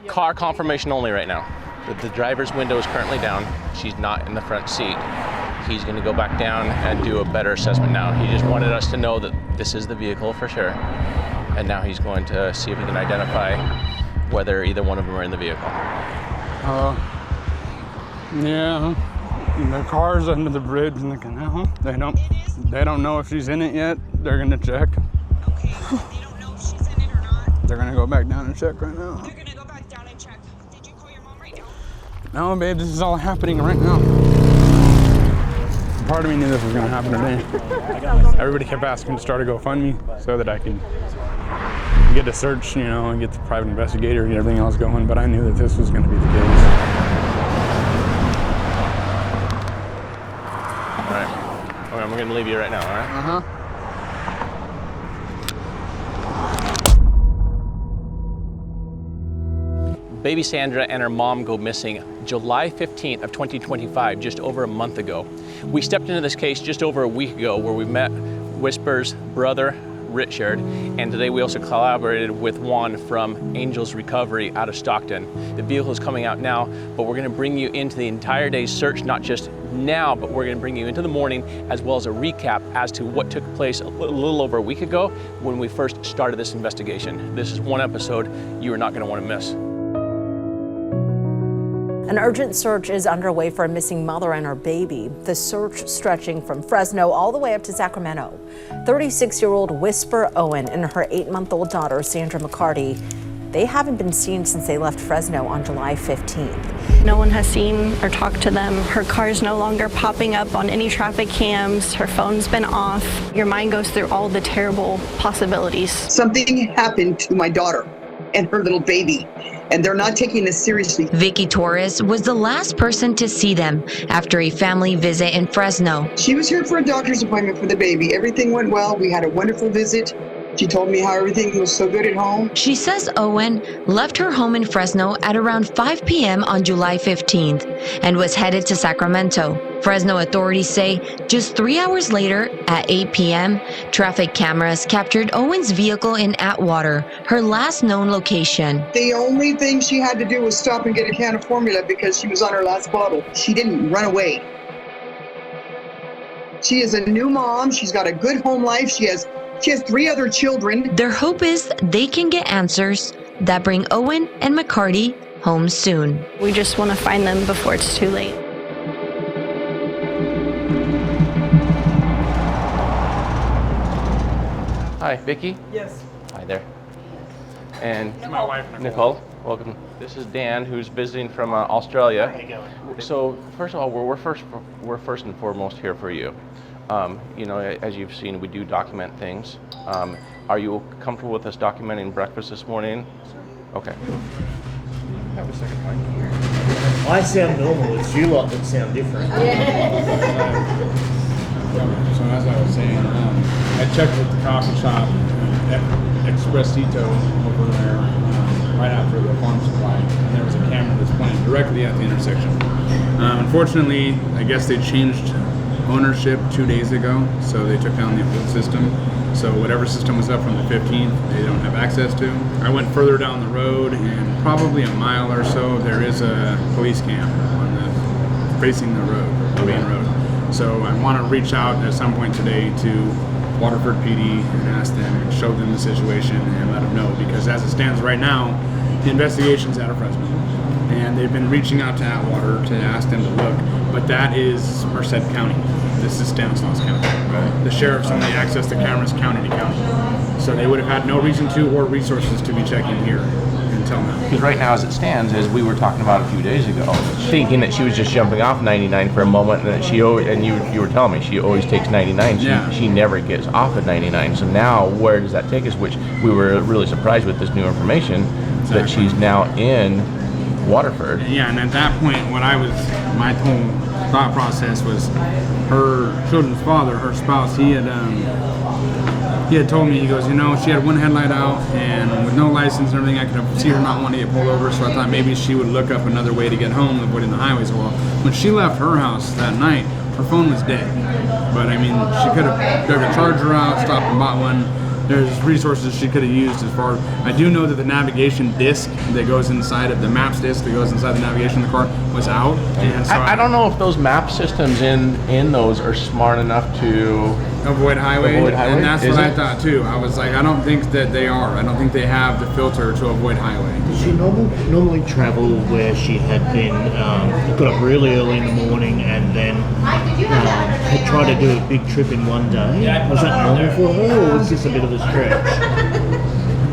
Car confirmation only right now. The driver's window is currently down. She's not in the front seat. He's going to go back down and do a better assessment now. He just wanted us to know that this is the vehicle for sure. And now he's going to see if he can identify whether either one of them are in the vehicle. Yeah. The car's under the bridge in the canal. They don't know if she's in it yet. They're gonna check. Okay, they don't know if she's in it or not. They're gonna go back down and check right now. They're gonna go back down and check. Did you call your mom right now? No, babe, this is all happening right now. Part of me knew this was gonna happen today. Everybody kept asking to start a GoFundMe so that I can get a search, and get the private investigator and get everything else going, but I knew that this was gonna be the case. I'm going to leave you right now, all right? Baby Sandra and her mom go missing July 15th of 2025, just over a month ago. We stepped into this case just over a week ago where we met Whisper's brother, Richard, and today we also collaborated with Juan from Angel's Recovery out of Stockton. The vehicle is coming out now, but we're going to bring you into the entire day's search, not just now, but we're going to bring you into the morning as well as a recap as to what took place a little over a week ago when we first started this investigation. This is one episode you are not going to want to miss. An urgent search is underway for a missing mother and her baby. The search stretching from Fresno all the way up to Sacramento. 36-year-old Whisper Owen and her 8-month-old daughter, Sandra McCarty, they haven't been seen since they left Fresno on July 15th. No one has seen or talked to them. Her car's no longer popping up on any traffic cams. Her phone's been off. Your mind goes through all the terrible possibilities. Something happened to my daughter and her little baby, and they're not taking this seriously. Vicky Torres was the last person to see them after a family visit in Fresno. She was here for a doctor's appointment for the baby. Everything went well. We had a wonderful visit. She told me how everything was so good at home. She says Owen left her home in Fresno at around 5 p.m. on July 15th and was headed to Sacramento. Fresno authorities say just 3 hours later at 8 p.m., traffic cameras captured Owen's vehicle in Atwater, her last known location. The only thing she had to do was stop and get a can of formula because she was on her last bottle. She didn't run away. She is a new mom. She's got a good home life. She has 3 other children. Their hope is they can get answers that bring Owen and McCarty home soon. We just want to find them before it's too late. Hi, Vicky. Yes. Hi there. And My wife, Nicole, welcome. This is Dan, who's visiting from Australia. How you going? So first of all, we're first and foremost here for you. As you've seen, we do document things. Are you comfortable with us documenting breakfast this morning? Okay. Have a second mic. I sound normal. It's you lot that sound different. So as I was saying, I checked with the coffee shop, Expressito over there, right after the farm supply, and there was a camera that's pointing directly at the intersection. Unfortunately, I guess they changed ownership 2 days ago, so they took down the old system. So whatever system was up from the 15th, they don't have access to. I went further down the road, and probably a mile or so, there is a police cam facing the road, the main road. So I want to reach out at some point today to Waterford PD and ask them and show them the situation and let them know, because as it stands right now, the investigation's out of Fresno. And they've been reaching out to Atwater to ask them to look, but that is Merced County. This is Stanislaus County. Right. The sheriff's only access to cameras county to county. So they would have had no reason to or resources to be checking here until now. Because right now, as it stands, as we were talking about a few days ago, thinking that she was just jumping off 99 for a moment, and that she always, and you were telling me she always takes 99. She never gets off at 99. So now, where does that take us? Which we were really surprised with this new information that she's now in Waterford. Yeah, and at that point, my whole thought process was her children's father, her spouse. He had told me, he goes, she had one headlight out, and with no license and everything, I could see her not wanting to get pulled over. So I thought maybe she would look up another way to get home, avoiding the highways. Well, when she left her house that night, her phone was dead. But I mean, she could have dug a charger out, stopped and bought one. there's resources she could have used as far. I do know that the navigation disc that goes inside of the maps disc that goes inside the navigation of the car was out. And so I don't know if those map systems in those are smart enough to avoid highway. And that's Is what I it? thought too. I was like, I don't think that they are. I don't think they have the filter to avoid highway. Did she normally travel where she had been, got up really early in the morning and then had tried to do a big trip in one day? Was that normal for her, or was this a bit of a stretch?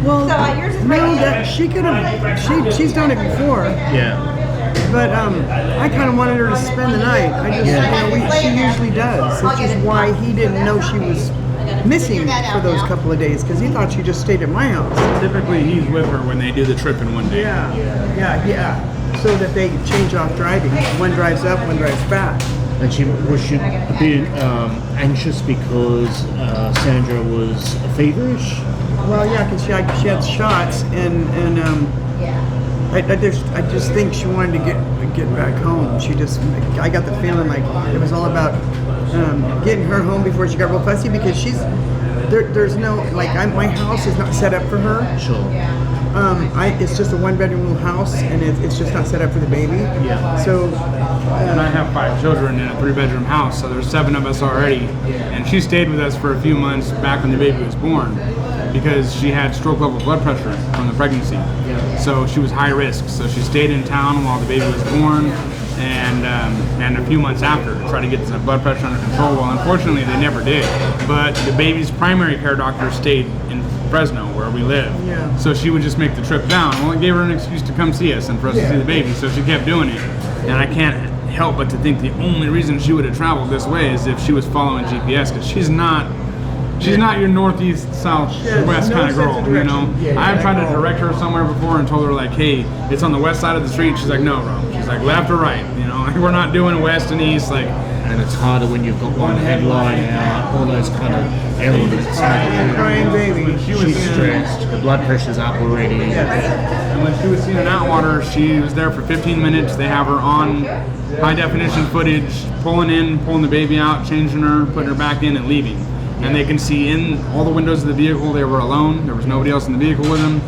Well, no, that she could have. She's done it before. Yeah. But I kind of wanted her to spend the night. I just, she usually does. Which is why he didn't know she was missing for those couple of days, because he thought she just stayed at my house. Typically, he's with her when they do the trip in one day. Yeah. So that they change off driving. One drives up, one drives back. And was she a bit anxious because Sandra was feverish? Well, yeah, because she had shots, and I just think she wanted to get back home. I got the feeling like it was all about getting her home before she got real fussy, because there's no, like, my house is not set up for her. Sure. It's just a 1-bedroom little house, and it's just not set up for the baby. Yeah. So. And I have 5 children in a 3-bedroom house, so there's 7 of us already. And she stayed with us for a few months back when the baby was born, because she had stroke level blood pressure from the pregnancy. Yeah. So she was high risk. So she stayed in town while the baby was born, and a few months after to try to get the blood pressure under control. Well, unfortunately, they never did. But the baby's primary care doctor stayed in Fresno, where we live. Yeah. So she would just make the trip down. Well, it gave her an excuse to come see us and for us to see the baby. So she kept doing it. And I can't help but to think the only reason she would have traveled this way is if she was following GPS, because she's not your northeast, southwest kind of girl, you know. I've tried to direct her somewhere before and told her, like, hey, it's on the west side of the street. She's like, no, Ron. She's like, left or right, you know. Like, we're not doing west and east, like. And it's harder when you've got one headlight out, all those kind of elements. Crying baby. She's stressed. The blood pressure's up already. And when she was seen in Atwater, she was there for 15 minutes. They have her on high definition footage, pulling the baby out, changing her, putting her back in, and leaving. And they can see in all the windows of the vehicle they were alone. There was nobody else in the vehicle with them.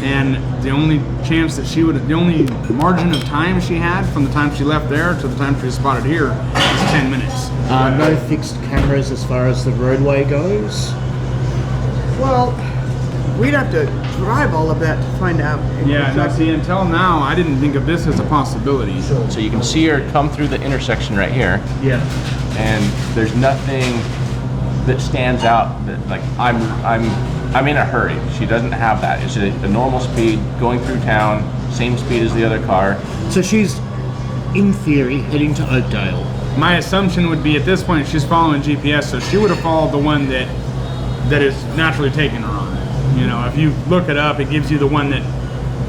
And the only the only margin of time she had from the time she left there to the time she was spotted here is 10 minutes. No fixed cameras as far as the roadway goes? Well, we'd have to drive all of that to find out. Yeah, now see, until now, I didn't think of this as a possibility. So you can see her come through the intersection right here, Yeah. and there's nothing that stands out that, like, I'm in a hurry. She doesn't have that. It's a normal speed going through town, same speed as the other car. So she's, in theory, heading to Oakdale. My assumption would be at this point she's following GPS, so she would have followed the one that is naturally taking her on. You know, if you look it up, it gives you the one that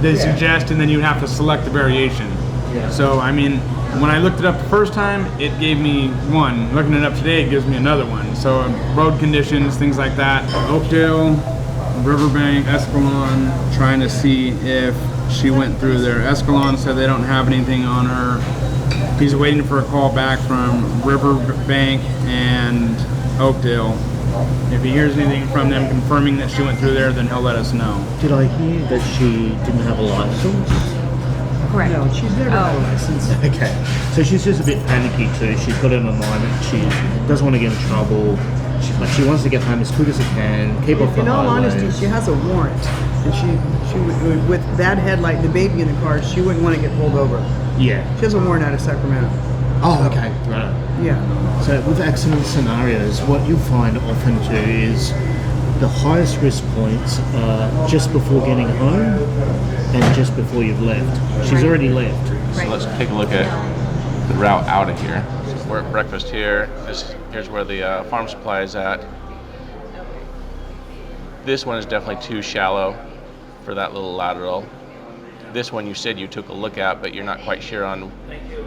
they suggest, and then you have to select the variation. Yeah. So, I mean, when I looked it up the first time, it gave me one. Looking it up today, it gives me another one. So, road conditions, things like that. Oakdale, Riverbank, Escalon, trying to see if she went through there. Escalon said they don't have anything on her. He's waiting for a call back from Riverbank and Oakdale. If he hears anything from them confirming that she went through there, then he'll let us know. Did I hear that she didn't have a license? Correct. No, she's never had a license. Okay. So she's just a bit panicky too. She's got in her mind that she doesn't want to get in trouble. She wants to get home as quick as she can, keep off the In all highways. honesty, she has a warrant. And she would, with that headlight and the baby in the car, she wouldn't want to get pulled over. Yeah. She has a warrant out of Sacramento. Oh, okay. Right. Yeah. So with accident scenarios, what you'll find often too is the highest risk points are just before getting home and just before you've left. She's already left. So let's take a look at the route out of here. We're at breakfast here. Here's where the farm supply is at. This one is definitely too shallow for that little lateral. This one you said you took a look at, but you're not quite sure on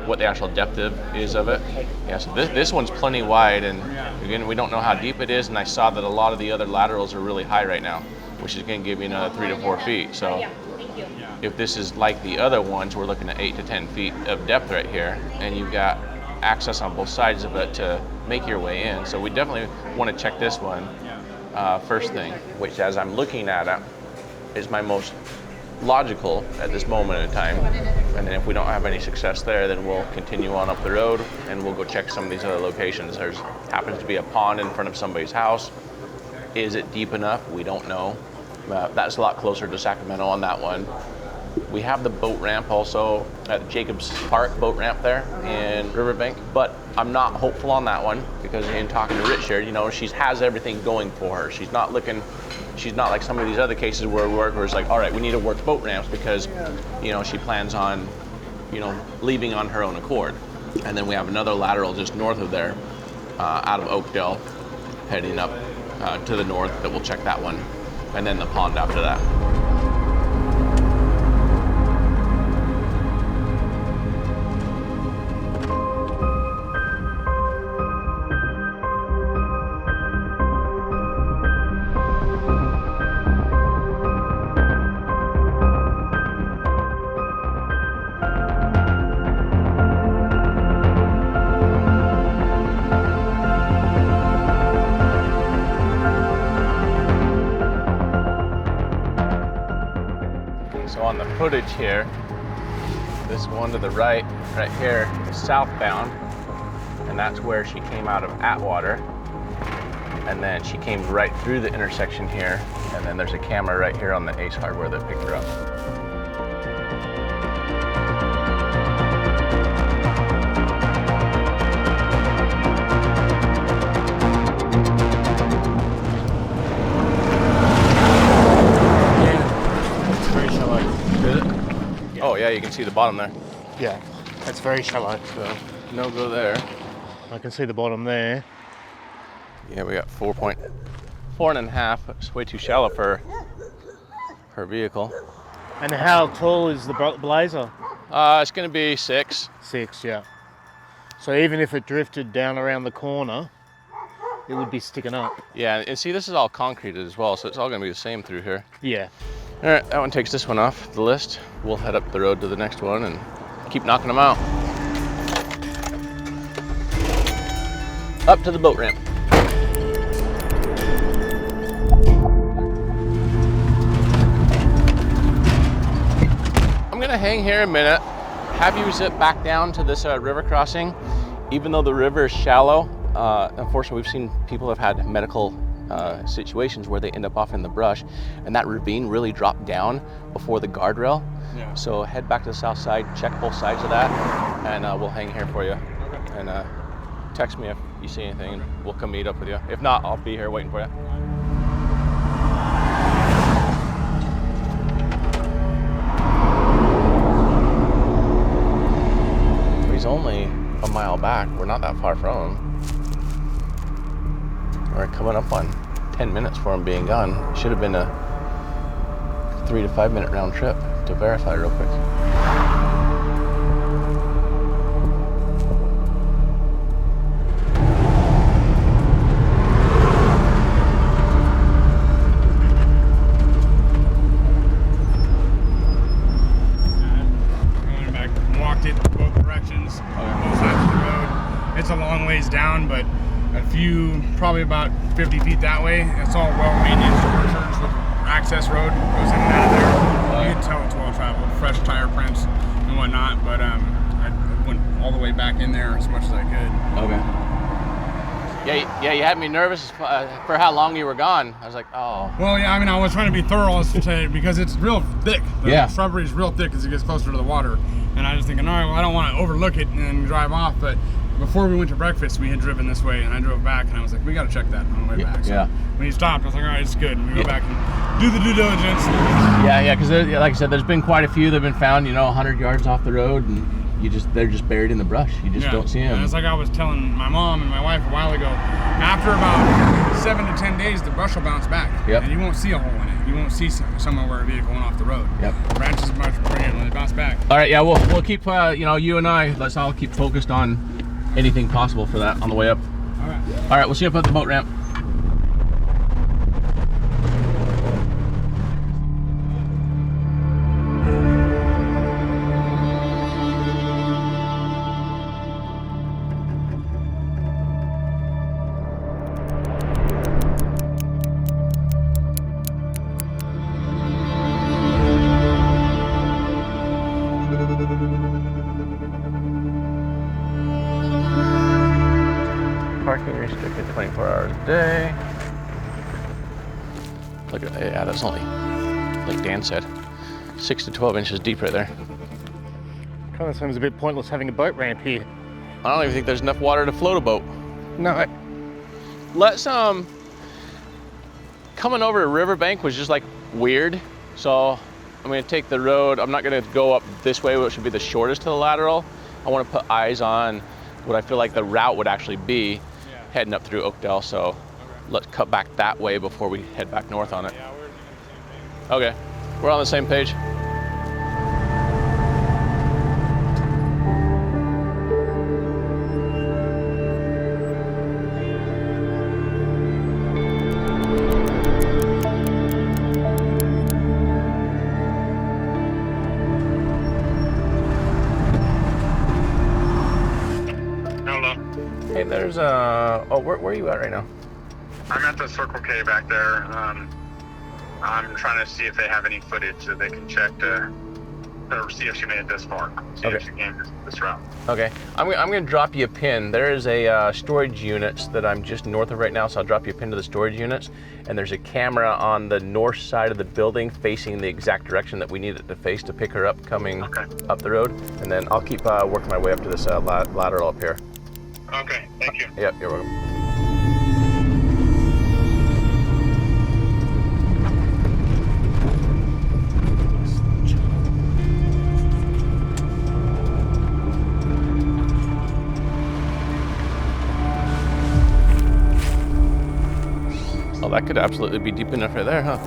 what the actual depth is of it. Yeah, so this one's plenty wide, and again, we don't know how deep it is, and I saw that a lot of the other laterals are really high right now, which is going to give you another 3 to 4 feet. So if this is like the other ones, we're looking at 8 to 10 feet of depth right here, and you've got access on both sides of it to make your way in. So we definitely want to check this one. first thing, which as I'm looking at it, is my most logical at this moment in time. And then if we don't have any success there, then we'll continue on up the road and we'll go check some of these other locations. There's happens to be a pond in front of somebody's house. Is it deep enough? We don't know. That's a lot closer to Sacramento on that one. We have the boat ramp also at Jacobs Park boat ramp there in Riverbank, but I'm not hopeful on that one because in talking to Richard, you know, she has everything going for her. She's not like some of these other cases where it's like, all right, we need to work boat ramps because, you know, she plans on, you know, leaving on her own accord. And then we have another lateral just north of there, out of Oakdale, heading up to the north that we'll check that one. And then the pond after that. On the footage here, this one to the right here is southbound, and that's where she came out of Atwater, and then she came right through the intersection here, and then there's a camera right here on the Ace Hardware that picked her up. Oh yeah, you can see the bottom there. Yeah, it's very shallow. So no go there. I can see the bottom there. Yeah, we got 4.5. It's way too shallow for her vehicle. And how tall is the Blazer? It's going to be 6. 6, yeah. So even if it drifted down around the corner, it would be sticking up. Yeah, and see, this is all concreted as well, so it's all going to be the same through here. Yeah. All right, that one takes this one off the list. We'll head up the road to the next one and keep knocking them out. Up to the boat ramp. I'm gonna hang here a minute, have you zip back down to this river crossing. Even though the river is shallow, unfortunately we've seen people have had medical situations where they end up off in the brush, and that ravine really dropped down before the guardrail. Yeah. So head back to the south side, check both sides of that, and we'll hang here for you. Okay. And text me if you see anything, and we'll come meet up with you. If not, I'll be here waiting for you. He's only a mile back. We're not that far from him. We're coming up on 10 minutes for him being gone. Should have been a 3 to 5 minute round trip to verify real quick. I went back and walked it both directions, both sides of the road. It's a long ways down, but a few, probably about 50 feet that way. It's all well-maintained structures with access road goes in and out of there. You can tell it's well-traveled, fresh tire prints and whatnot, but I went all the way back in there as much as I could. Okay. Yeah, you had me nervous for how long you were gone. I was like, oh. Well, yeah, I mean, I was trying to be thorough today because it's real thick. The shrubbery is real thick as it gets closer to the water. And I was thinking, all right, well, I don't want to overlook it and then drive off, but before we went to breakfast, we had driven this way, and I drove back, and I was like, we got to check that on the way back. So when he stopped, I was like, all right, it's good. And we go back and do the due diligence. Yeah, because like I said, there's been quite a few that have been found, 100 yards off the road, and they're just buried in the brush. You just don't see them. And it's like I was telling my mom and my wife a while ago, after about 7 to 10 days, the brush will bounce back. And you won't see a hole in it. You won't see somewhere where a vehicle went off the road. Branches are much brilliant when they bounce back. All right, yeah, we'll keep, you and I, let's all keep focused on anything possible for that on the way up. All right. All right, we'll see you up at the boat ramp. Parking restricted 24 hours a day. Look at, yeah, that's only, like Dan said, 6 to 12 inches deep right there. Kind of seems a bit pointless having a boat ramp here. I don't even think there's enough water to float a boat. No. Let's, coming over a riverbank was just like weird. So I'm gonna take the road. I'm not gonna go up this way, which would be the shortest to the lateral. I wanna put eyes on what I feel like the route would actually be heading up through Oakdale. So let's cut back that way before we head back north on it. Okay, we're on the same page. Hey, there's oh, where are you at right now? I'm at the Circle K back there. I'm trying to see if they have any footage that they can check to see if she made it this far. See if she came this route. Okay, I'm gonna drop you a pin. There is a storage units that I'm just north of right now, so I'll drop you a pin to the storage units. And there's a camera on the north side of the building facing the exact direction that we need it to face to pick her up coming up the road. And then I'll keep working my way up to this lateral up here. Okay, thank you. Yep, you're welcome. Oh, that could absolutely be deep enough right there, huh?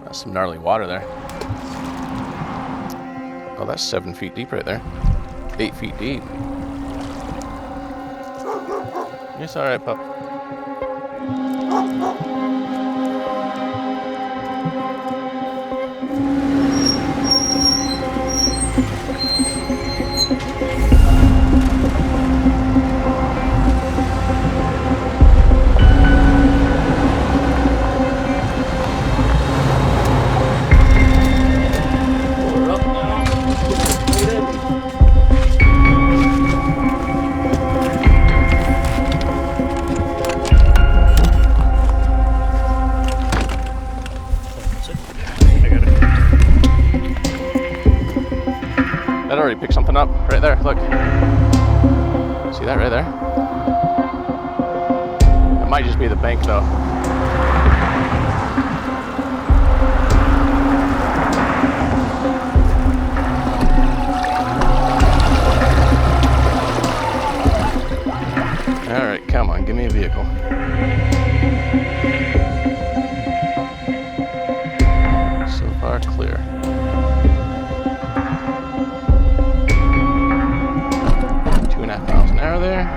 That's some gnarly water there. Oh, that's 7 feet deep right there. 8 feet deep. It's all right, pup. That already picked something up right there, look. See that right there? It might just be the bank though. All right, come on, give me a vehicle. So far clear. There.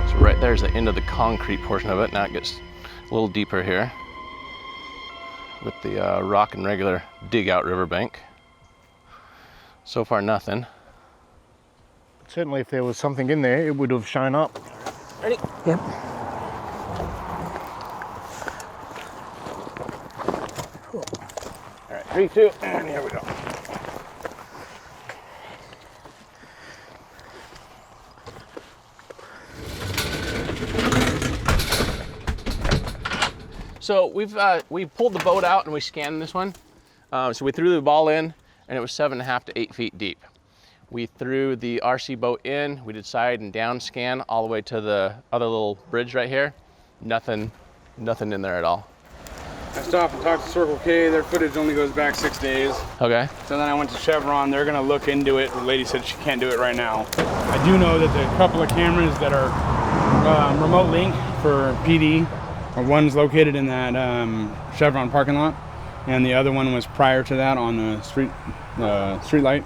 So right there's the end of the concrete portion of it. Now it gets a little deeper here with the rock and regular dig out riverbank. So far nothing. Certainly if there was something in there, it would have shown up. Ready? Yep. Cool. All right, 3, 2, and here we go. So we pulled the boat out and we scanned this one. So we threw the ball in and it was 7.5 to 8 feet deep. We threw the RC boat in, we did side and down scan all the way to the other little bridge right here. Nothing in there at all. I stopped and talked to Circle K. Their footage only goes back 6 days. Okay. So then I went to Chevron. They're gonna look into it. The lady said she can't do it right now. I do know that there are a couple of cameras that are remote link for PD. One's located in that Chevron parking lot, and the other one was prior to that on the street light.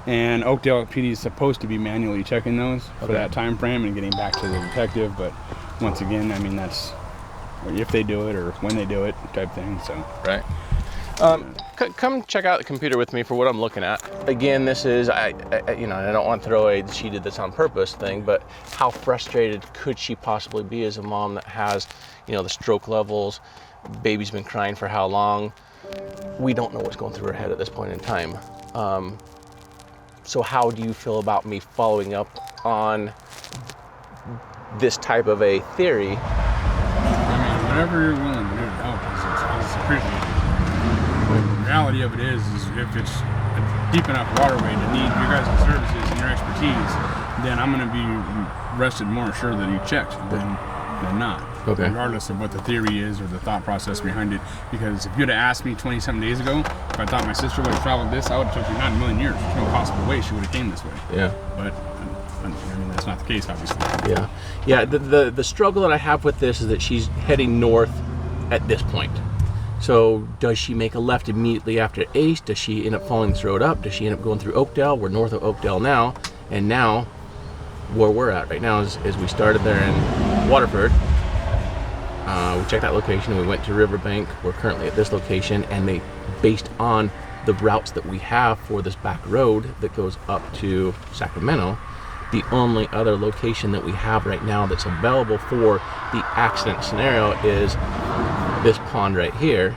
And Oakdale PD is supposed to be manually checking those for that time frame and getting back to the detective. But once again, I mean, that's if they do it or when they do it type thing. So right. Come check out the computer with me for what I'm looking at. Again, this is, I don't want to throw a she did this on purpose thing, but how frustrated could she possibly be as a mom that has, the stroke levels, baby's been crying for how long? We don't know what's going through her head at this point in time. So how do you feel about me following up on this type of a theory? I mean, whatever you're willing to do to help is appreciated. The reality of it is if it's a deep enough waterway to need your guys' services and your expertise, then I'm going to be rested more assured that you checked than not. Okay. Regardless of what the theory is or the thought process behind it. Because if you'd have asked me 20-something days ago if I thought my sister would have traveled this, I would have told you not in a million years. There's no possible way she would have came this way. Yeah. But I mean, that's not the case, obviously. Yeah. Yeah, the struggle that I have with this is that she's heading north at this point. So does she make a left immediately after Ace? Does she end up following this road up? Does she end up going through Oakdale? We're north of Oakdale now. And now, where we're at right now is we started there in Waterford. We checked that location. We went to Riverbank. We're currently at this location. And based on the routes that we have for this back road that goes up to Sacramento, the only other location that we have right now that's available for the accident scenario is this pond right here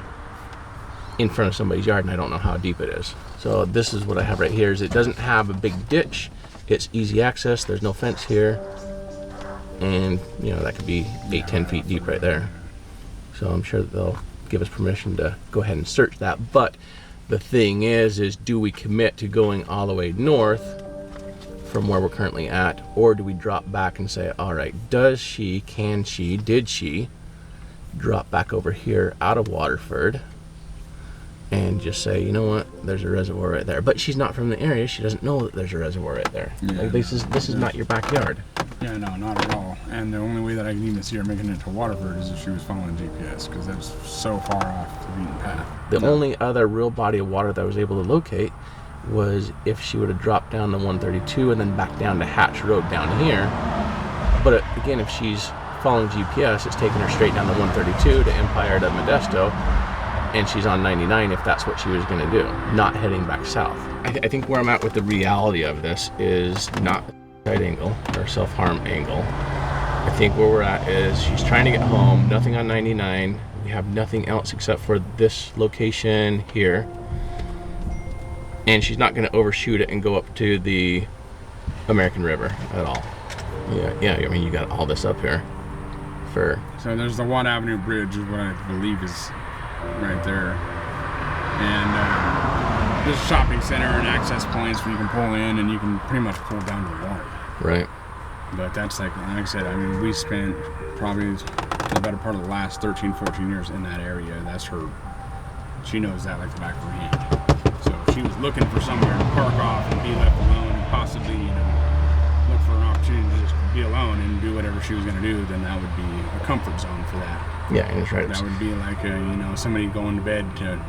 in front of somebody's yard, and I don't know how deep it is. So this is what I have right here. Is it doesn't have a big ditch. It's easy access. There's no fence here, and that could be 8-10 feet deep right there. So I'm sure that they'll give us permission to go ahead and search that. But the thing is do we commit to going all the way north from where we're currently at, or do we drop back and say, all right, did she drop back over here out of Waterford and just say, you know what, there's a reservoir right there. But she's not from the area. She doesn't know that there's a reservoir right there. Yeah. Like, this is not your backyard. Yeah, no, not at all. And the only way that I can even see her making it to Waterford is if she was following GPS, because that's so far off the beaten path. The only other real body of water that I was able to locate was if she would have dropped down the 132 and then back down to Hatch Road down here. But again, if she's following GPS, it's taking her straight down the 132 to Empire to Modesto, and she's on 99 if that's what she was going to do, not heading back south. I think where I'm at with the reality of this is not a side angle or self-harm angle. I think where we're at is she's trying to get home, nothing on 99. We have nothing else except for this location here. And she's not going to overshoot it and go up to the American River at all. Yeah. I mean, you got all this up here. So there's the Watt Avenue Bridge, is what I believe is right there. And there's a shopping center and access points where you can pull in and you can pretty much pull down to the water. Right. But that's like I said, I mean, we spent probably the better part of the last 13, 14 years in that area. That's her. She knows that like the back of her hand. So if she was looking for somewhere to park off and be left alone and possibly, look for an opportunity to just be alone and do whatever she was going to do, then that would be a comfort zone for that. Yeah, that's right. That would be like somebody going to bed to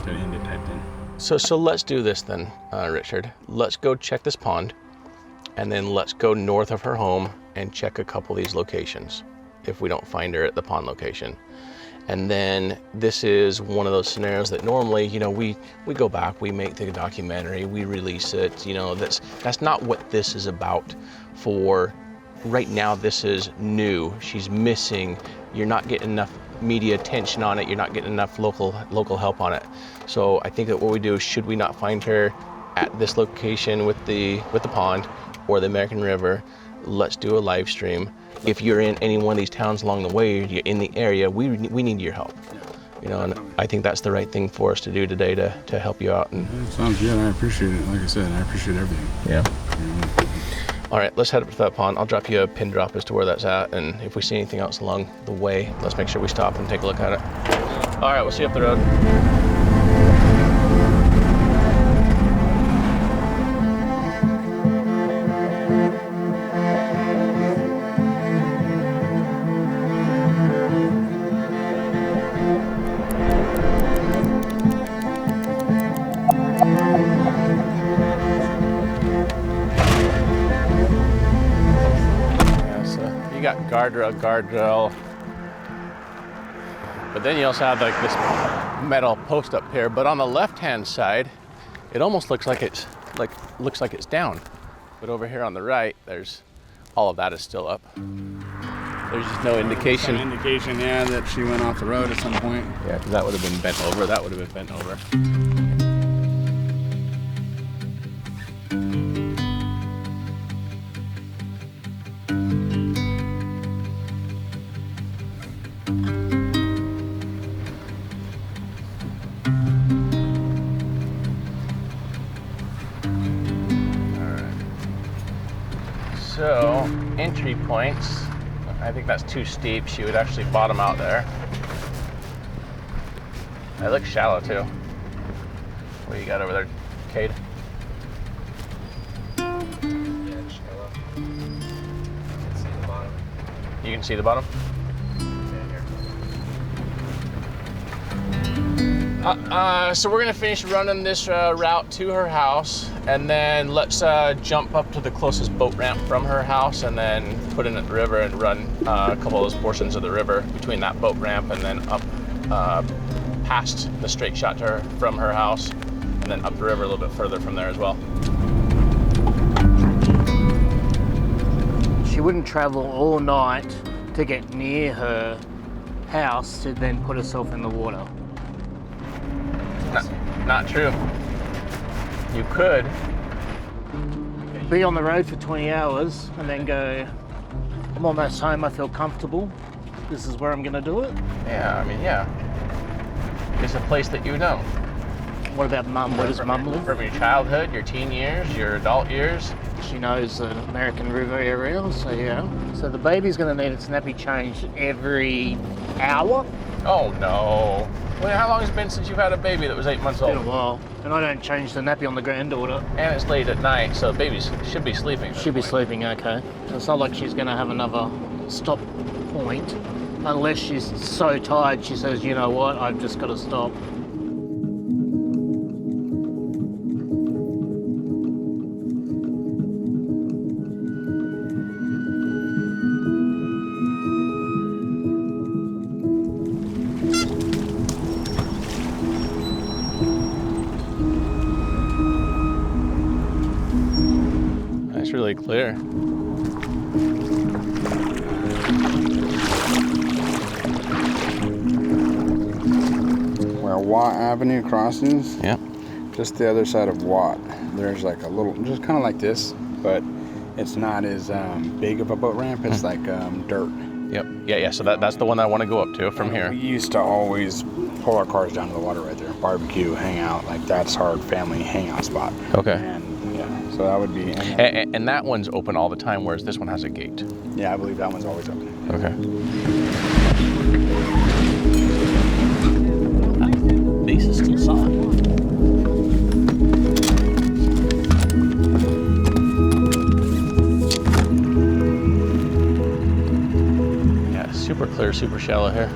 end it type thing. So let's do this then, Richard. Let's go check this pond, and then let's go north of her home and check a couple of these locations if we don't find her at the pond location. And then this is one of those scenarios that normally, we go back, we make the documentary, we release it. That's not what this is about. For right now, this is new. She's missing. You're not getting enough media attention on it. You're not getting enough local help on it. So I think that what we do is, should we not find her at this location with the pond or the American River, let's do a live stream. If you're in any one of these towns along the way, you're in the area, we need your help. And I think that's the right thing for us to do today to help you out. And sounds good. I appreciate it. Like I said, I appreciate everything. Yeah. All right, let's head up to that pond. I'll drop you a pin drop as to where that's at, and if we see anything else along the way, let's make sure we stop and take a look at it. All right, we'll see you up the road. guardrail, but then you also have like metal post up here, but on the left-hand side, it almost looks like it's down. But over here on the right, there's all of that is still up. There's just no indication. Some indication, yeah, that she went off the road at some point. Yeah, because that would have been bent over. That would have been bent over. So, entry points, I think that's too steep. She would actually bottom out there. It looks shallow too. What do you got over there, Cade? Yeah, it's shallow. You can see the bottom. You can see the bottom? So we're gonna finish running this route to her house, and then let's jump up to the closest boat ramp from her house, and then put in at the river and run a couple of those portions of the river between that boat ramp and then up past the straight shot to her from her house, and then up the river a little bit further from there as well. She wouldn't travel all night to get near her house to then put herself in the water. Not true. You could. Be on the road for 20 hours and then go, I'm almost home, I feel comfortable. This is where I'm gonna do it. Yeah, I mean, yeah. It's a place that you know. What about mum? Where does mum live? From your childhood, your teen years, your adult years. She knows the American River area, so yeah. So the baby's gonna need its nappy changed every hour. Oh no. Well, how long has it been since you've had a baby that was 8 months It's old? been a while. And I don't change the nappy on the granddaughter. And it's late at night, so babies should be sleeping. She'll be sleeping, okay. So it's not like she's gonna have another stop point unless she's so tired she says, you know what, I've just gotta stop. Really clear. Where Watt Avenue crosses, Yeah. just the other side of Watt, there's like a little, just kind of like this, but it's not as big of a boat ramp. It's like dirt. Yep. Yeah. So that's the one I want to go up to from here. We used to always pull our cars down to the water right there, barbecue, hang out. Like that's our family hangout spot. Okay. And yeah, so that would be. And that one's open all the time, whereas this one has a gate. Yeah, I believe that one's always open. Okay. Base is still solid. Yeah, super clear, super shallow here.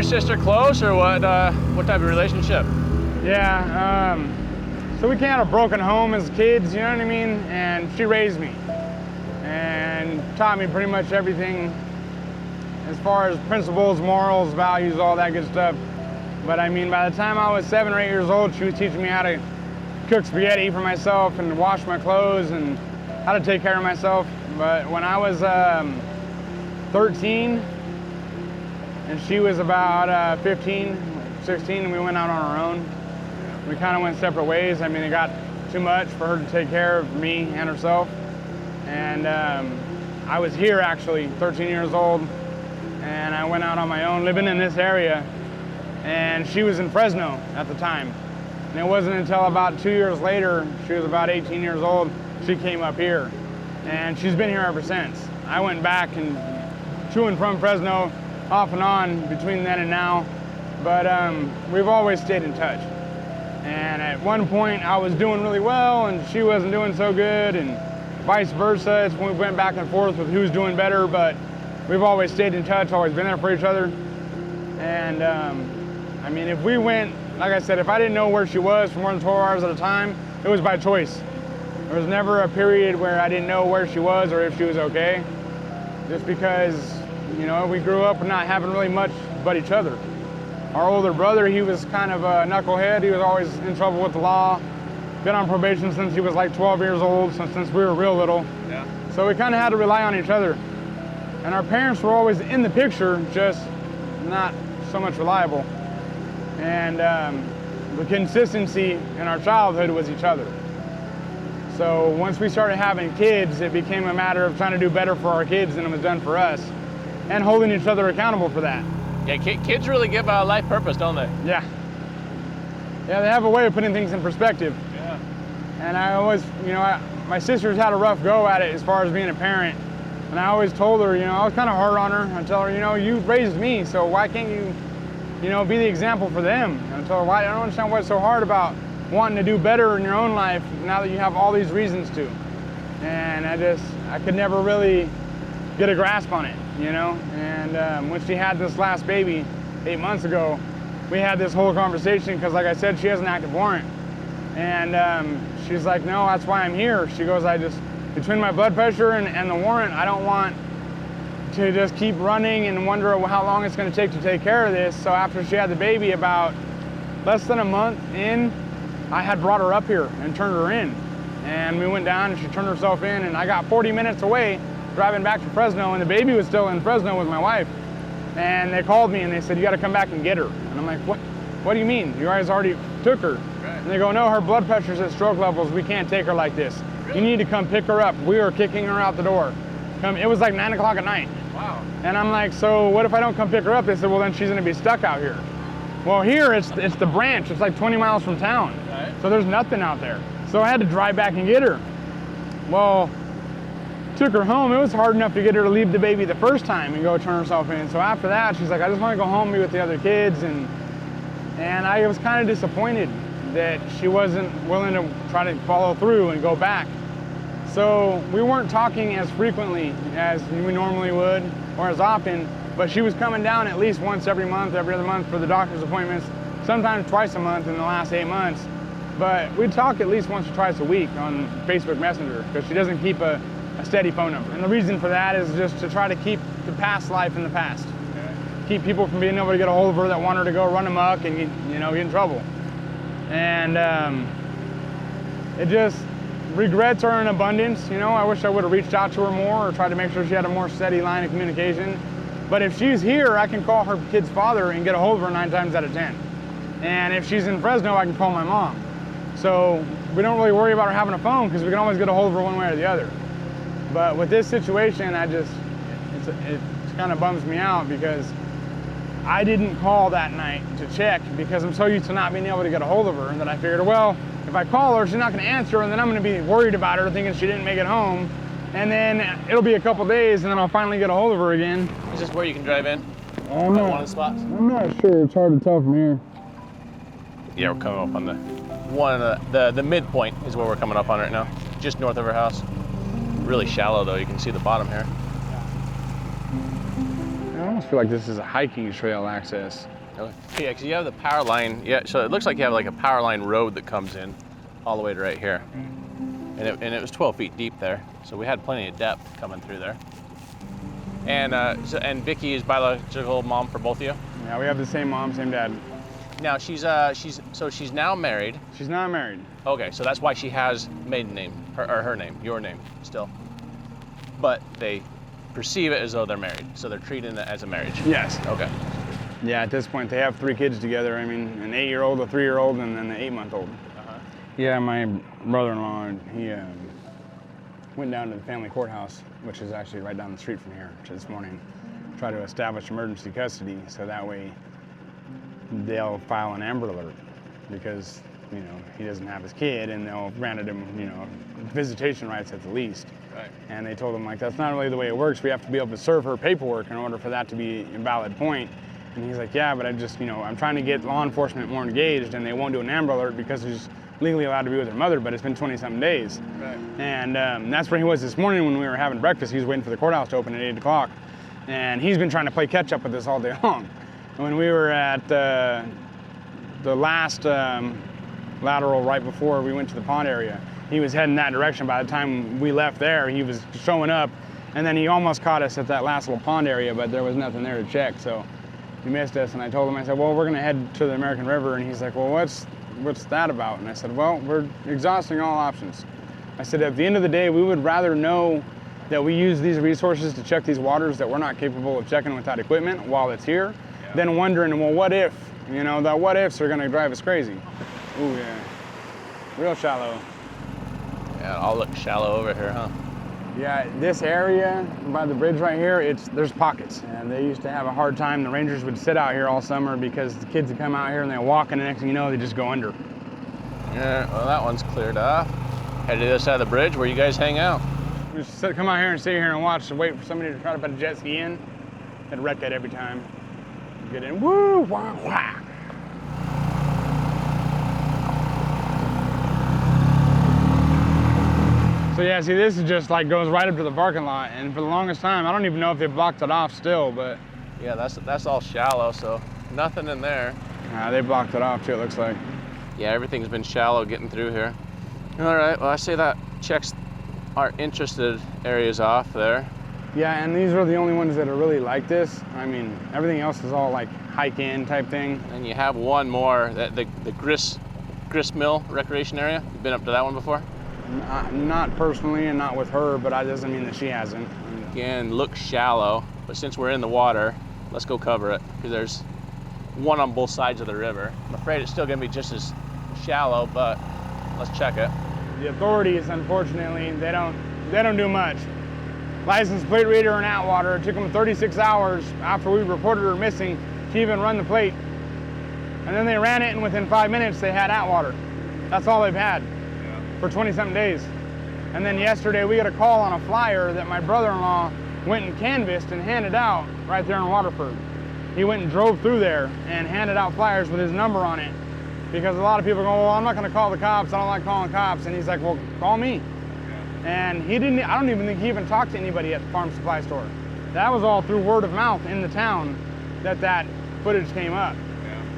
Sister close, or what type of relationship? Yeah, so we came out of a broken home as kids, you know what I mean? And she raised me and taught me pretty much everything as far as principles, morals, values, all that good stuff. But I mean, by the time I was 7 or 8 years old, she was teaching me how to cook spaghetti for myself and wash my clothes and how to take care of myself. But when I was 13, and she was about 15, 16, and we went out on our own. We kind of went separate ways. I mean, it got too much for her to take care of me and herself. And I was here actually, 13 years old, and I went out on my own, living in this area. And she was in Fresno at the time. And it wasn't until about 2 years later, she was about 18 years old, she came up here. And she's been here ever since. I went back and to and from Fresno, off and on between then and now, but we've always stayed in touch. And at one point I was doing really well and she wasn't doing so good, and vice versa. It's when we went back and forth with who's doing better, but we've always stayed in touch, always been there for each other. And I mean, if we went, like I said, if I didn't know where she was for more than 12 hours at a time, it was by choice. There was never a period where I didn't know where she was or if she was okay. Just because, you know, we grew up not having really much but each other. Our older brother, he was kind of a knucklehead. He was always in trouble with the law. Been on probation since he was like 12 years old, since we were real little. Yeah. So we kind of had to rely on each other. And our parents were always in the picture, just not so much reliable. And the consistency in our childhood was each other. So once we started having kids, it became a matter of trying to do better for our kids than it was done for us, and holding each other accountable for that. Yeah, kids really give life purpose, don't they? Yeah. Yeah, they have a way of putting things in perspective. Yeah. And I always, you know, my sister's had a rough go at it as far as being a parent. And I always told her, you know, I was kind of hard on her. I tell her, you know, you raised me, so why can't you, you know, be the example for them? And I tell her, why? I don't understand what's so hard about wanting to do better in your own life now that you have all these reasons to. And I could never really get a grasp on it, you know? And when she had this last baby 8 months ago, we had this whole conversation because, like I said, she has an active warrant. And she's like, no, that's why I'm here. She goes, between my blood pressure and the warrant, I don't want to just keep running and wonder how long it's going to take care of this. So after she had the baby, about less than a month in, I had brought her up here and turned her in. And we went down and she turned herself in, and I got 40 minutes away driving back to Fresno, and the baby was still in Fresno with my wife. And they called me and they said, you got to come back and get her. And I'm like, what do you mean? You guys already took her. Right. And they go, no, her blood pressure's at stroke levels. We can't take her like this. Really? You need to come pick her up. We were kicking her out the door. It was like 9 o'clock at night. Wow. And I'm like, so what if I don't come pick her up? They said, well, then she's going to be stuck out here. Well, here it's the branch. It's like 20 miles from town. Right. So there's nothing out there. So I had to drive back and get her. Well, took her home. It was hard enough to get her to leave the baby the first time and go turn herself in. So after that, she's like, I just want to go home and be with the other kids. And I was kind of disappointed that she wasn't willing to try to follow through and go back. So we weren't talking as frequently as we normally would or as often, but she was coming down at least once every month, every other month for the doctor's appointments, sometimes twice a month in the last 8 months. But we'd talk at least once or twice a week on Facebook Messenger because she doesn't keep a steady phone number. And the reason for that is just to try to keep the past life in the past. Okay. Keep people from being able to get a hold of her that want her to go run amok and get in trouble. And it just, regrets are in abundance. You know, I wish I would have reached out to her more or tried to make sure she had a more steady line of communication. But if she's here, I can call her kid's father and get a hold of her 9 times out of 10. And if she's in Fresno, I can call my mom. So we don't really worry about her having a phone because we can always get a hold of her one way or the other. But with this situation, it kind of bums me out because I didn't call that night to check because I'm so used to not being able to get a hold of her, and that I figured, well, if I call her, she's not going to answer, and then I'm going to be worried about her thinking she didn't make it home. And then it'll be a couple days, and then I'll finally get a hold of her again. Is this where you can drive in? I'm not, one of the spots? I'm not sure. It's hard to tell from here. Yeah, we're coming up on the midpoint is where we're coming up on right now, just north of her house. Really shallow though. You can see the bottom here. I almost feel like this is a hiking trail access. Yeah, because you have the power line. Yeah, so it looks like you have like a power line road that comes in all the way to right here. And it was 12 feet deep there, so we had plenty of depth coming through there. And Vicky is biological mom for both of you? Yeah, we have the same mom, same dad. Now she's now married. She's not married. Okay, so that's why she has maiden name, her name, your name still. But they perceive it as though they're married, so they're treating it as a marriage. Yes. Okay. Yeah, at this point they have 3 kids together. I mean, an 8-year-old, a 3-year-old, and then an 8-month-old. Uh-huh. Yeah, my brother-in-law, he went down to the family courthouse, which is actually right down the street from here, this morning, try to establish emergency custody, so that way they'll file an Amber Alert because, he doesn't have his kid, and they'll granted him, visitation rights at the least. Right. And they told him, like, that's not really the way it works. We have to be able to serve her paperwork in order for that to be a valid point. And he's like, yeah, but I just, I'm trying to get law enforcement more engaged, and they won't do an Amber Alert because she's legally allowed to be with her mother, but it's been 20-something days. Right. And that's where he was this morning when we were having breakfast. He was waiting for the courthouse to open at 8 o'clock. And he's been trying to play catch up with us all day long. When we were at the last lateral right before we went to the pond area, he was heading that direction. By the time we left there, he was showing up, and then he almost caught us at that last little pond area, but there was nothing there to check, so he missed us. And I told him, I said, well, we're gonna head to the American River, and he's like, well, what's that about? And I said, well, we're exhausting all options. I said, at the end of the day, we would rather know that we use these resources to check these waters that we're not capable of checking without equipment while it's here, than wondering, well, what if? You know, the what ifs are gonna drive us crazy. Ooh, yeah, real shallow. Yeah, it all looks shallow over here, huh? Yeah, this area by the bridge right here, there's pockets. And they used to have a hard time. The rangers would sit out here all summer because the kids would come out here and they walk, and the next thing you know, they just go under. Yeah, well, that one's cleared off. Head to the other side of the bridge where you guys hang out. We just come out here and sit here and watch and wait for somebody to try to put a jet ski in. I'd wreck that every time. Get in, woo, wah, wah. So yeah, see, this is just like goes right up to the parking lot, and for the longest time, I don't even know if they blocked it off still, but. Yeah, that's all shallow, so nothing in there. They blocked it off too, it looks like. Yeah, everything's been shallow getting through here. All right, well, I say that checks our interested areas off there. Yeah, and these are the only ones that are really like this. I mean, everything else is all like hike-in type thing. And you have one more, the Grist Mill Recreation Area. You've been up to that one before? Not personally and not with her, but that doesn't mean that she hasn't. Again, looks shallow, but since we're in the water, let's go cover it, because there's one on both sides of the river. I'm afraid it's still gonna be just as shallow, but let's check it. The authorities, unfortunately, they don't do much. License plate reader and Atwater, it took them 36 hours after we reported her missing to even run the plate. And then they ran it, and within 5 minutes, they had Atwater. That's all they've had for 20-something days. And then yesterday, we got a call on a flyer that my brother-in-law went and canvassed and handed out right there in Waterford. He went and drove through there and handed out flyers with his number on it, because a lot of people go, well, I'm not gonna call the cops, I don't like calling cops. And he's like, well, call me. And he didn't, I don't even think he even talked to anybody at the farm supply store. That was all through word of mouth in the town that footage came up.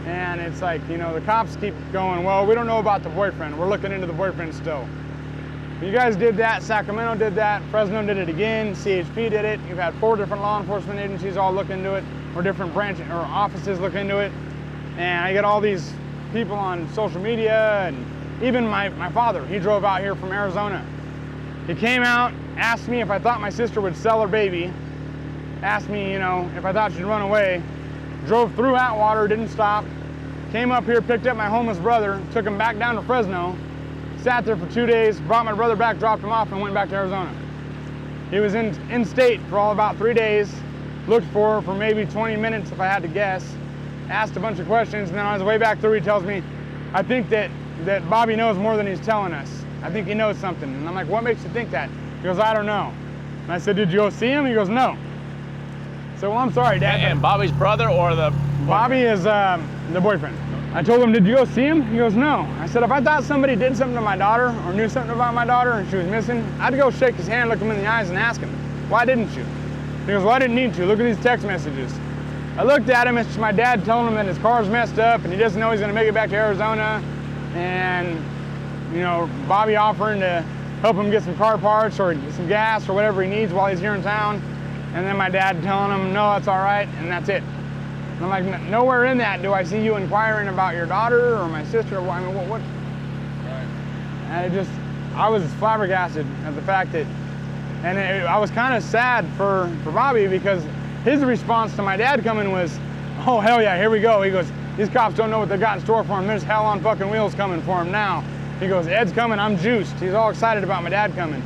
And it's like, you know, the cops keep going, well, we don't know about the boyfriend. We're looking into the boyfriend still. You guys did that, Sacramento did that, Fresno did it again, CHP did it. You've had 4 different law enforcement agencies all look into it, or different branches or offices look into it. And I get all these people on social media, and even my father, he drove out here from Arizona. He came out, asked me if I thought my sister would sell her baby, asked me, you know, if I thought she'd run away, drove through Atwater, didn't stop, came up here, picked up my homeless brother, took him back down to Fresno, sat there for 2 days, brought my brother back, dropped him off, and went back to Arizona. He was in state for all about 3 days, looked for her for maybe 20 minutes if I had to guess, asked a bunch of questions, and then on his way back through, he tells me, I think that Bobby knows more than he's telling us. I think he knows something. And I'm like, what makes you think that? He goes, I don't know. And I said, did you go see him? He goes, no. So, well, I'm sorry, Dad. And Bobby's brother or the boyfriend? Bobby is the boyfriend. I told him, did you go see him? He goes, no. I said, if I thought somebody did something to my daughter or knew something about my daughter and she was missing, I'd go shake his hand, look him in the eyes and ask him, why didn't you? He goes, well, I didn't need to. Look at these text messages. I looked at him, it's my dad telling him that his car's messed up and he doesn't know he's gonna make it back to Arizona, and you know, Bobby offering to help him get some car parts or some gas or whatever he needs while he's here in town, and then my dad telling him, no, that's all right, and that's it. And I'm like, nowhere in that do I see you inquiring about your daughter or my sister. I mean, what? Right. And I was flabbergasted at the fact that, and I was kind of sad for Bobby, because his response to my dad coming was, oh, hell yeah, here we go. He goes, these cops don't know what they've got in store for him. There's hell on fucking wheels coming for him now. He goes, Ed's coming, I'm juiced. He's all excited about my dad coming.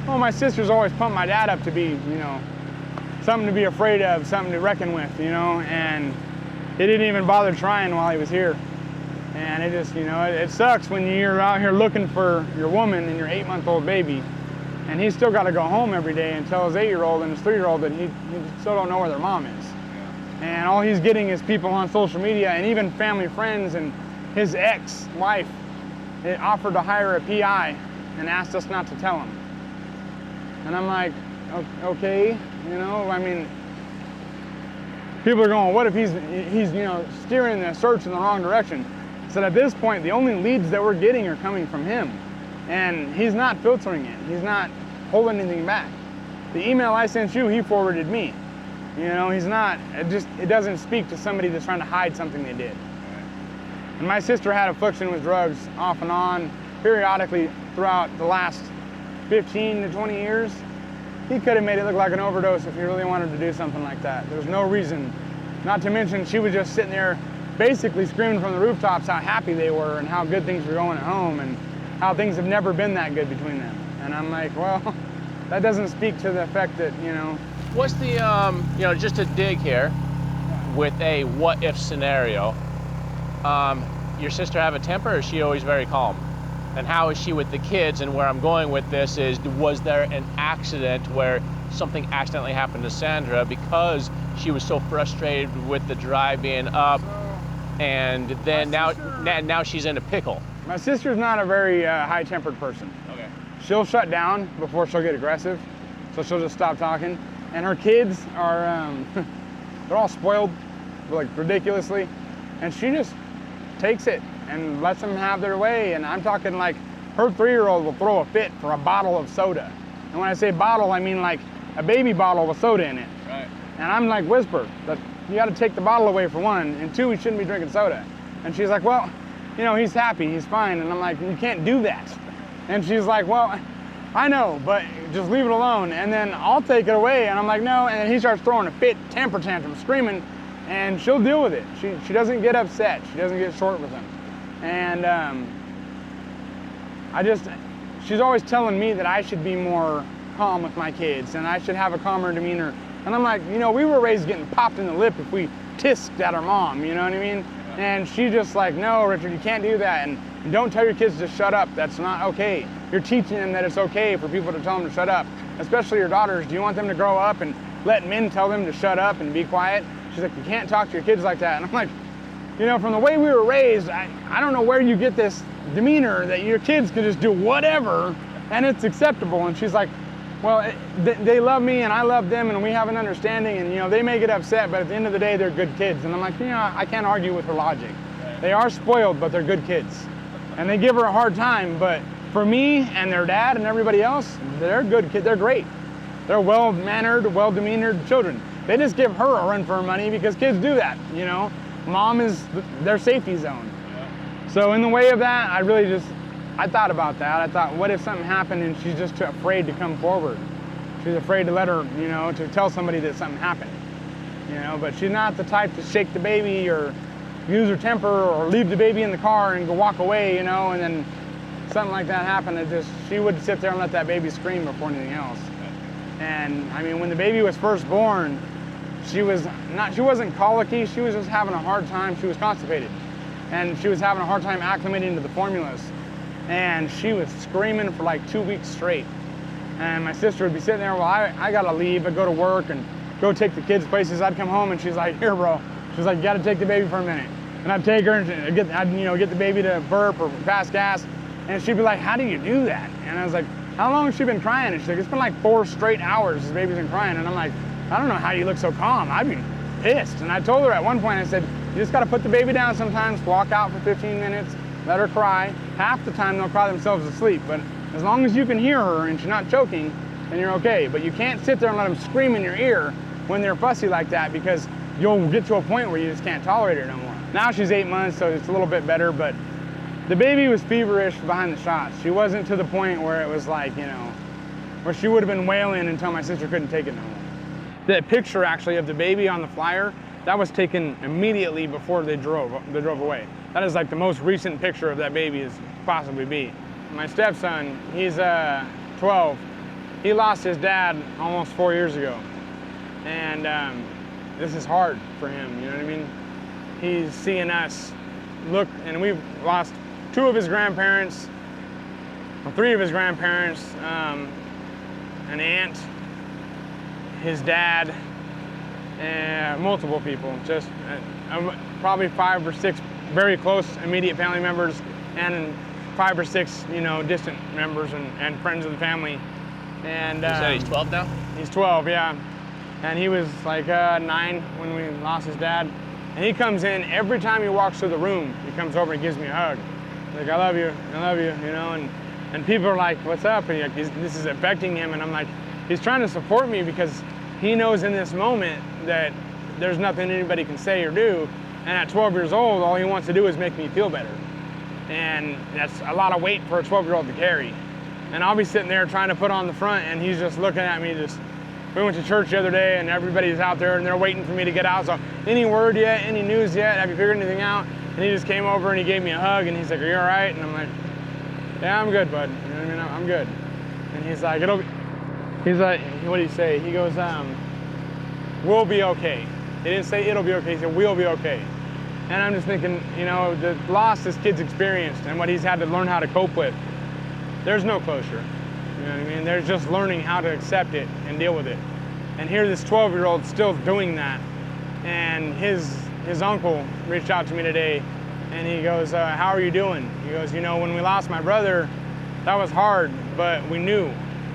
Well, my sister's always pumped my dad up to be, you know, something to be afraid of, something to reckon with, you know, and he didn't even bother trying while he was here. And it just, you know, it sucks when you're out here looking for your woman and your 8-month-old baby, and he's still got to go home every day and tell his 8-year-old and his 3-year-old that he still don't know where their mom is. And all he's getting is people on social media and even family friends, and his ex-wife offered to hire a PI and asked us not to tell him. And I'm like, okay, you know, I mean, people are going, what if he's steering the search in the wrong direction? So at this point, the only leads that we're getting are coming from him. And he's not filtering it. He's not holding anything back. The email I sent you, he forwarded me. He's not, it doesn't speak to somebody that's trying to hide something they did. And my sister had affliction with drugs off and on, periodically throughout the last 15 to 20 years. He could have made it look like an overdose if he really wanted to do something like that. There's no reason. Not to mention, she was just sitting there basically screaming from the rooftops how happy they were and how good things were going at home and how things have never been that good between them. And I'm like, well, that doesn't speak to the fact that, What's the, just to dig here with a what if scenario, your sister have a temper or is she always very calm? And how is she with the kids? And where I'm going with this is, was there an accident where something accidentally happened to Sandra because she was so frustrated with the drive being up, and then now she's in a pickle? My sister's not a very high-tempered person. Okay. She'll shut down before she'll get aggressive, so she'll just stop talking. And her kids are, they're all spoiled, like ridiculously, and she just takes it and lets them have their way. And I'm talking like her 3-year-old will throw a fit for a bottle of soda. And when I say bottle, I mean like a baby bottle with soda in it. Right. And I'm like, Whisper, that you got to take the bottle away for one, and 2, he shouldn't be drinking soda. And she's like, well, he's happy, he's fine. And I'm like, you can't do that. And she's like, well, I know, but just leave it alone. And then I'll take it away, and I'm like, no. And then he starts throwing a fit, temper tantrum, screaming, and she'll deal with it. She doesn't get upset. She doesn't get short with him. And she's always telling me that I should be more calm with my kids and I should have a calmer demeanor. And I'm like, we were raised getting popped in the lip if we tisked at our mom, you know what I mean? And she's just like, no, Richard, you can't do that. And don't tell your kids to shut up. That's not okay. You're teaching them that it's okay for people to tell them to shut up, especially your daughters. Do you want them to grow up and let men tell them to shut up and be quiet? She's like, you can't talk to your kids like that. And I'm like, from the way we were raised, I don't know where you get this demeanor that your kids can just do whatever and it's acceptable. And she's like, well, they love me and I love them and we have an understanding, and they may get upset, but at the end of the day, they're good kids. And I'm like, I can't argue with her logic. They are spoiled, but they're good kids. And they give her a hard time, but for me and their dad and everybody else, they're good kids, they're great. They're well-mannered, well-demeanored children. They just give her a run for her money because kids do that, Mom is their safety zone. So in the way of that, I thought about that. I thought, what if something happened and she's just too afraid to come forward? She's afraid to let her, to tell somebody that something happened. But she's not the type to shake the baby or use her temper or leave the baby in the car and go walk away, and then something like that happened. She would sit there and let that baby scream before anything else. And I mean, when the baby was first born, she wasn't colicky, she was just having a hard time. She was constipated. And she was having a hard time acclimating to the formulas. And she was screaming for like 2 weeks straight. And my sister would be sitting there, well, I gotta leave, I go to work and go take the kids places. I'd come home and she's like, here, bro. She's like, you gotta take the baby for a minute. And I'd take her and get the baby to burp or pass gas. And she'd be like, how do you do that? And I was like, how long has she been crying? And she's like, it's been like 4 straight hours this baby's been crying. And I'm like, I don't know how you look so calm. I'd be pissed. And I told her at one point, I said, you just gotta put the baby down sometimes, walk out for 15 minutes, let her cry. Half the time they'll cry themselves to sleep, but as long as you can hear her and she's not choking, then you're okay. But you can't sit there and let them scream in your ear when they're fussy like that, because you'll get to a point where you just can't tolerate her no more. Now she's 8 months, so it's a little bit better, but the baby was feverish behind the shots. She wasn't to the point where it was like, where she would have been wailing until my sister couldn't take it no more. The picture actually of the baby on the flyer, that was taken immediately before they drove away. That is like the most recent picture of that baby as possibly be. My stepson, he's 12. He lost his dad almost 4 years ago. And this is hard for him, you know what I mean? He's seeing us look, and we've lost 2 of his grandparents, or 3 of his grandparents, an aunt, his dad, and multiple people, just probably 5 or 6 very close immediate family members, and 5 or 6, distant members and friends of the family. And you said he's 12 now? He's 12, yeah. and he was like 9 when we lost his dad. And he comes in, every time he walks through the room, he comes over and gives me a hug. Like, I love you, you know, and people are like, what's up? And like, this is affecting him, and I'm like, he's trying to support me because he knows in this moment that there's nothing anybody can say or do, and at 12 years old, all he wants to do is make me feel better. And that's a lot of weight for a 12-year-old to carry. And I'll be sitting there trying to put on the front, and he's just looking at me we went to church the other day, and everybody's out there, and they're waiting for me to get out. So, any word yet? Any news yet? Have you figured anything out? And he just came over, and he gave me a hug, and he's like, are you all right? And I'm like, yeah, I'm good, bud. You know what I mean? I'm good. And he's like, what did he say? He goes, we'll be okay. He didn't say it'll be okay, he said, we'll be okay. And I'm just thinking, you know, the loss this kid's experienced and what he's had to learn how to cope with, there's no closure. You know what I mean? There's just learning how to accept it and deal with it. And here this 12-year-old still doing that. And his uncle reached out to me today, and he goes, how are you doing? He goes, you know, when we lost my brother, that was hard, but we knew,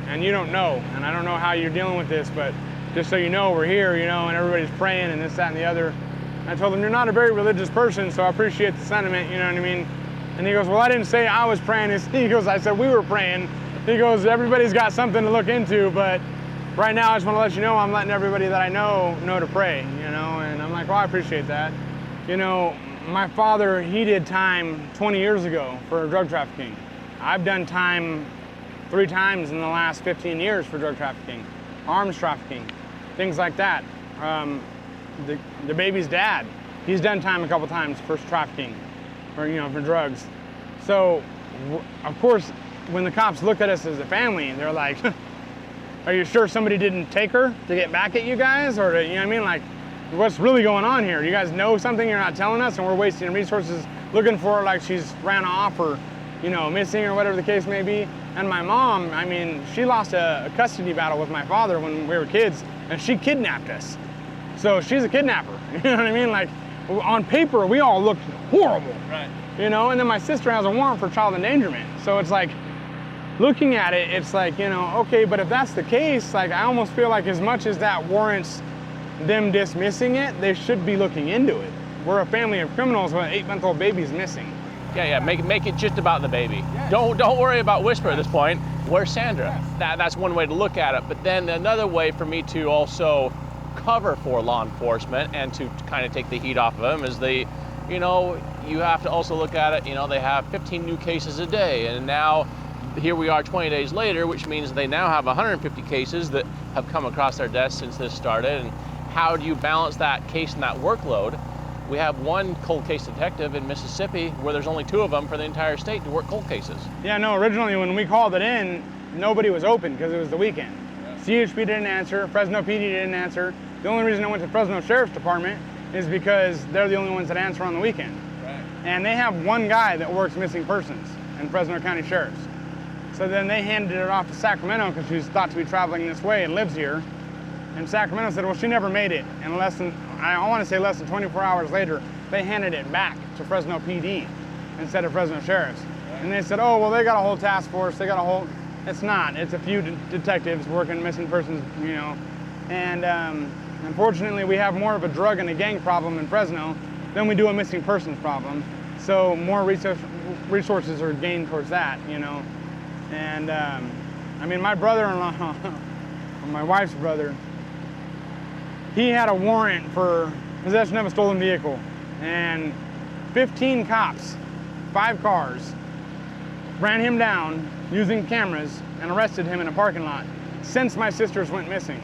and you don't know. And I don't know how you're dealing with this, but just so you know, we're here, you know, and everybody's praying and this, that, and the other. And I told him, you're not a very religious person, so I appreciate the sentiment, you know what I mean? And he goes, well, I didn't say I was praying. He goes, I said we were praying. He goes, everybody's got something to look into, but right now I just want to let you know I'm letting everybody that I know to pray, you know? And I'm like, well, I appreciate that. You know, my father, he did time 20 years ago for drug trafficking. I've done time 3 times in the last 15 years for drug trafficking, arms trafficking, things like that. The baby's dad, he's done time a couple times for trafficking, or, you know, for drugs. So, of course, when the cops look at us as a family, they're like, are you sure somebody didn't take her to get back at you guys? Or, you know what I mean? Like, what's really going on here? You guys know something you're not telling us, and we're wasting resources looking for her like she's ran off or, you know, missing or whatever the case may be. And my mom, I mean, she lost a custody battle with my father when we were kids, and she kidnapped us. So she's a kidnapper, you know what I mean? Like, on paper, we all looked horrible, right? You know, and then my sister has a warrant for child endangerment. So it's like, looking at it, it's like, you know, okay, but if that's the case, like, I almost feel like as much as that warrants them dismissing it, they should be looking into it. We're a family of criminals when an 8-month-old baby's missing. Yeah, make it just about the baby. Yes. Don't worry about Whisper at this point. Where's Sandra? Yes. That's one way to look at it. But then another way for me to also cover for law enforcement and to kind of take the heat off of them is you know, you have to also look at it, you know, they have 15 new cases a day, and now here we are 20 days later, which means they now have 150 cases that have come across their desk since this started. And how do you balance that case and that workload? We have one cold case detective in Mississippi where there's only 2 of them for the entire state to work cold cases. Yeah, no, originally when we called it in, nobody was open because it was the weekend. Yeah. CHP didn't answer, Fresno PD didn't answer. The only reason I went to Fresno Sheriff's Department is because they're the only ones that answer on the weekend. Right. And they have one guy that works missing persons in Fresno County Sheriff's. So then they handed it off to Sacramento because she's thought to be traveling this way and lives here. And Sacramento said, well, she never made it. And I want to say less than 24 hours later, they handed it back to Fresno PD instead of Fresno Sheriff's. And they said, oh, well, they got a whole task force. They got a whole, it's not. It's a few detectives working missing persons, you know. And unfortunately, we have more of a drug and a gang problem in Fresno than we do a missing persons problem. So more resources are gained towards that, you know. And I mean, my brother-in-law, my wife's brother, he had a warrant for possession of a stolen vehicle, and 15 cops, 5 cars, ran him down using cameras and arrested him in a parking lot since my sisters went missing.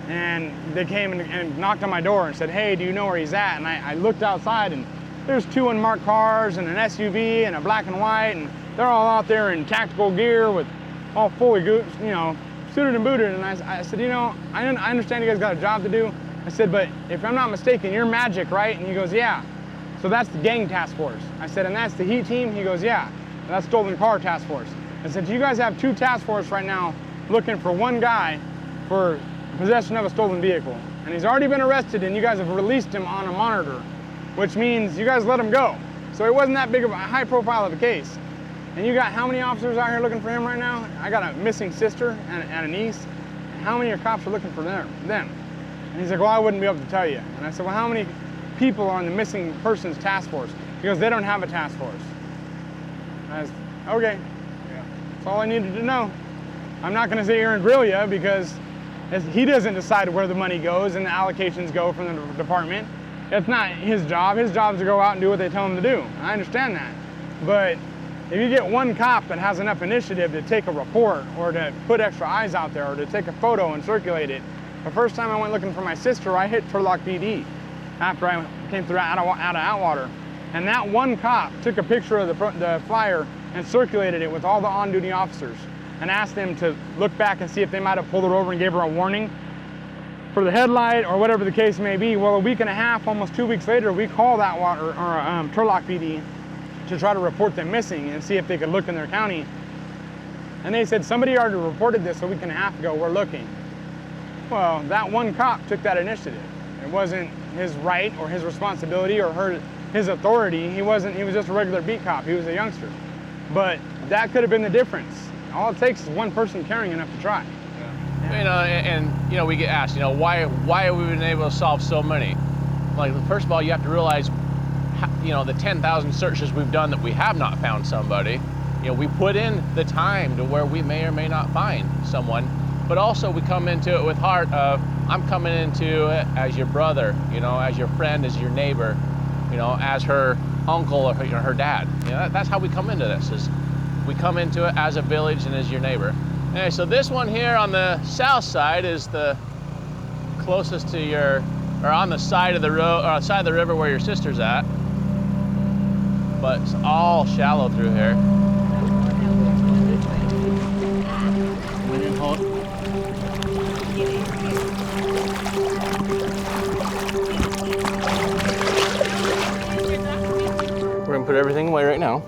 And they came and knocked on my door and said, hey, do you know where he's at? And I looked outside, and there's 2 unmarked cars and an SUV and a black and white, and they're all out there in tactical gear with all fully, you know, suited and booted. And I said, you know, I understand you guys got a job to do. I said, but if I'm not mistaken, you're Magic, right? And he goes, yeah. So that's the gang task force. I said, and that's the heat team? He goes, yeah. And that's stolen car task force. I said, you guys have 2 task force right now looking for one guy for possession of a stolen vehicle. And he's already been arrested, and you guys have released him on a monitor, which means you guys let him go. So it wasn't that big of a high profile of a case. And you got how many officers out here looking for him right now? I got a missing sister and a niece. how many cops are looking for them? And he's like, well, I wouldn't be able to tell you. And I said, well, how many people are on the missing persons task force? He goes, they don't have a task force. And I was, okay, that's all I needed to know. I'm not gonna sit here and grill you because he doesn't decide where the money goes and the allocations go from the department. It's not his job. His job is to go out and do what they tell him to do. I understand that. But if you get one cop that has enough initiative to take a report or to put extra eyes out there or to take a photo and circulate it, the first time I went looking for my sister, I hit Turlock PD after I came through out of Atwater. And that one cop took a picture of the flyer and circulated it with all the on-duty officers and asked them to look back and see if they might have pulled her over and gave her a warning for the headlight or whatever the case may be. Well, a week and a half, almost 2 weeks later, we called Turlock PD to try to report them missing and see if they could look in their county. And they said, somebody already reported this a week and a half ago, we're looking. Well, that one cop took that initiative. It wasn't his right or his responsibility or his authority. He was just a regular beat cop. He was a youngster. But that could have been the difference. All it takes is one person caring enough to try. You know, and you know, we get asked, you know, why have we been able to solve so many? Like, first of all, you have to realize, you know, the 10,000 searches we've done that we have not found somebody. You know, we put in the time to where we may or may not find someone, but also we come into it with heart of, I'm coming into it as your brother, you know, as your friend, as your neighbor, you know, as her uncle or her dad. You know, that's how we come into this, is we come into it as a village and as your neighbor. Anyway, so this one here on the south side is the closest to your, or on the side of the road, or side of the river where your sister's at. But it's all shallow through here. We're gonna put everything away right now,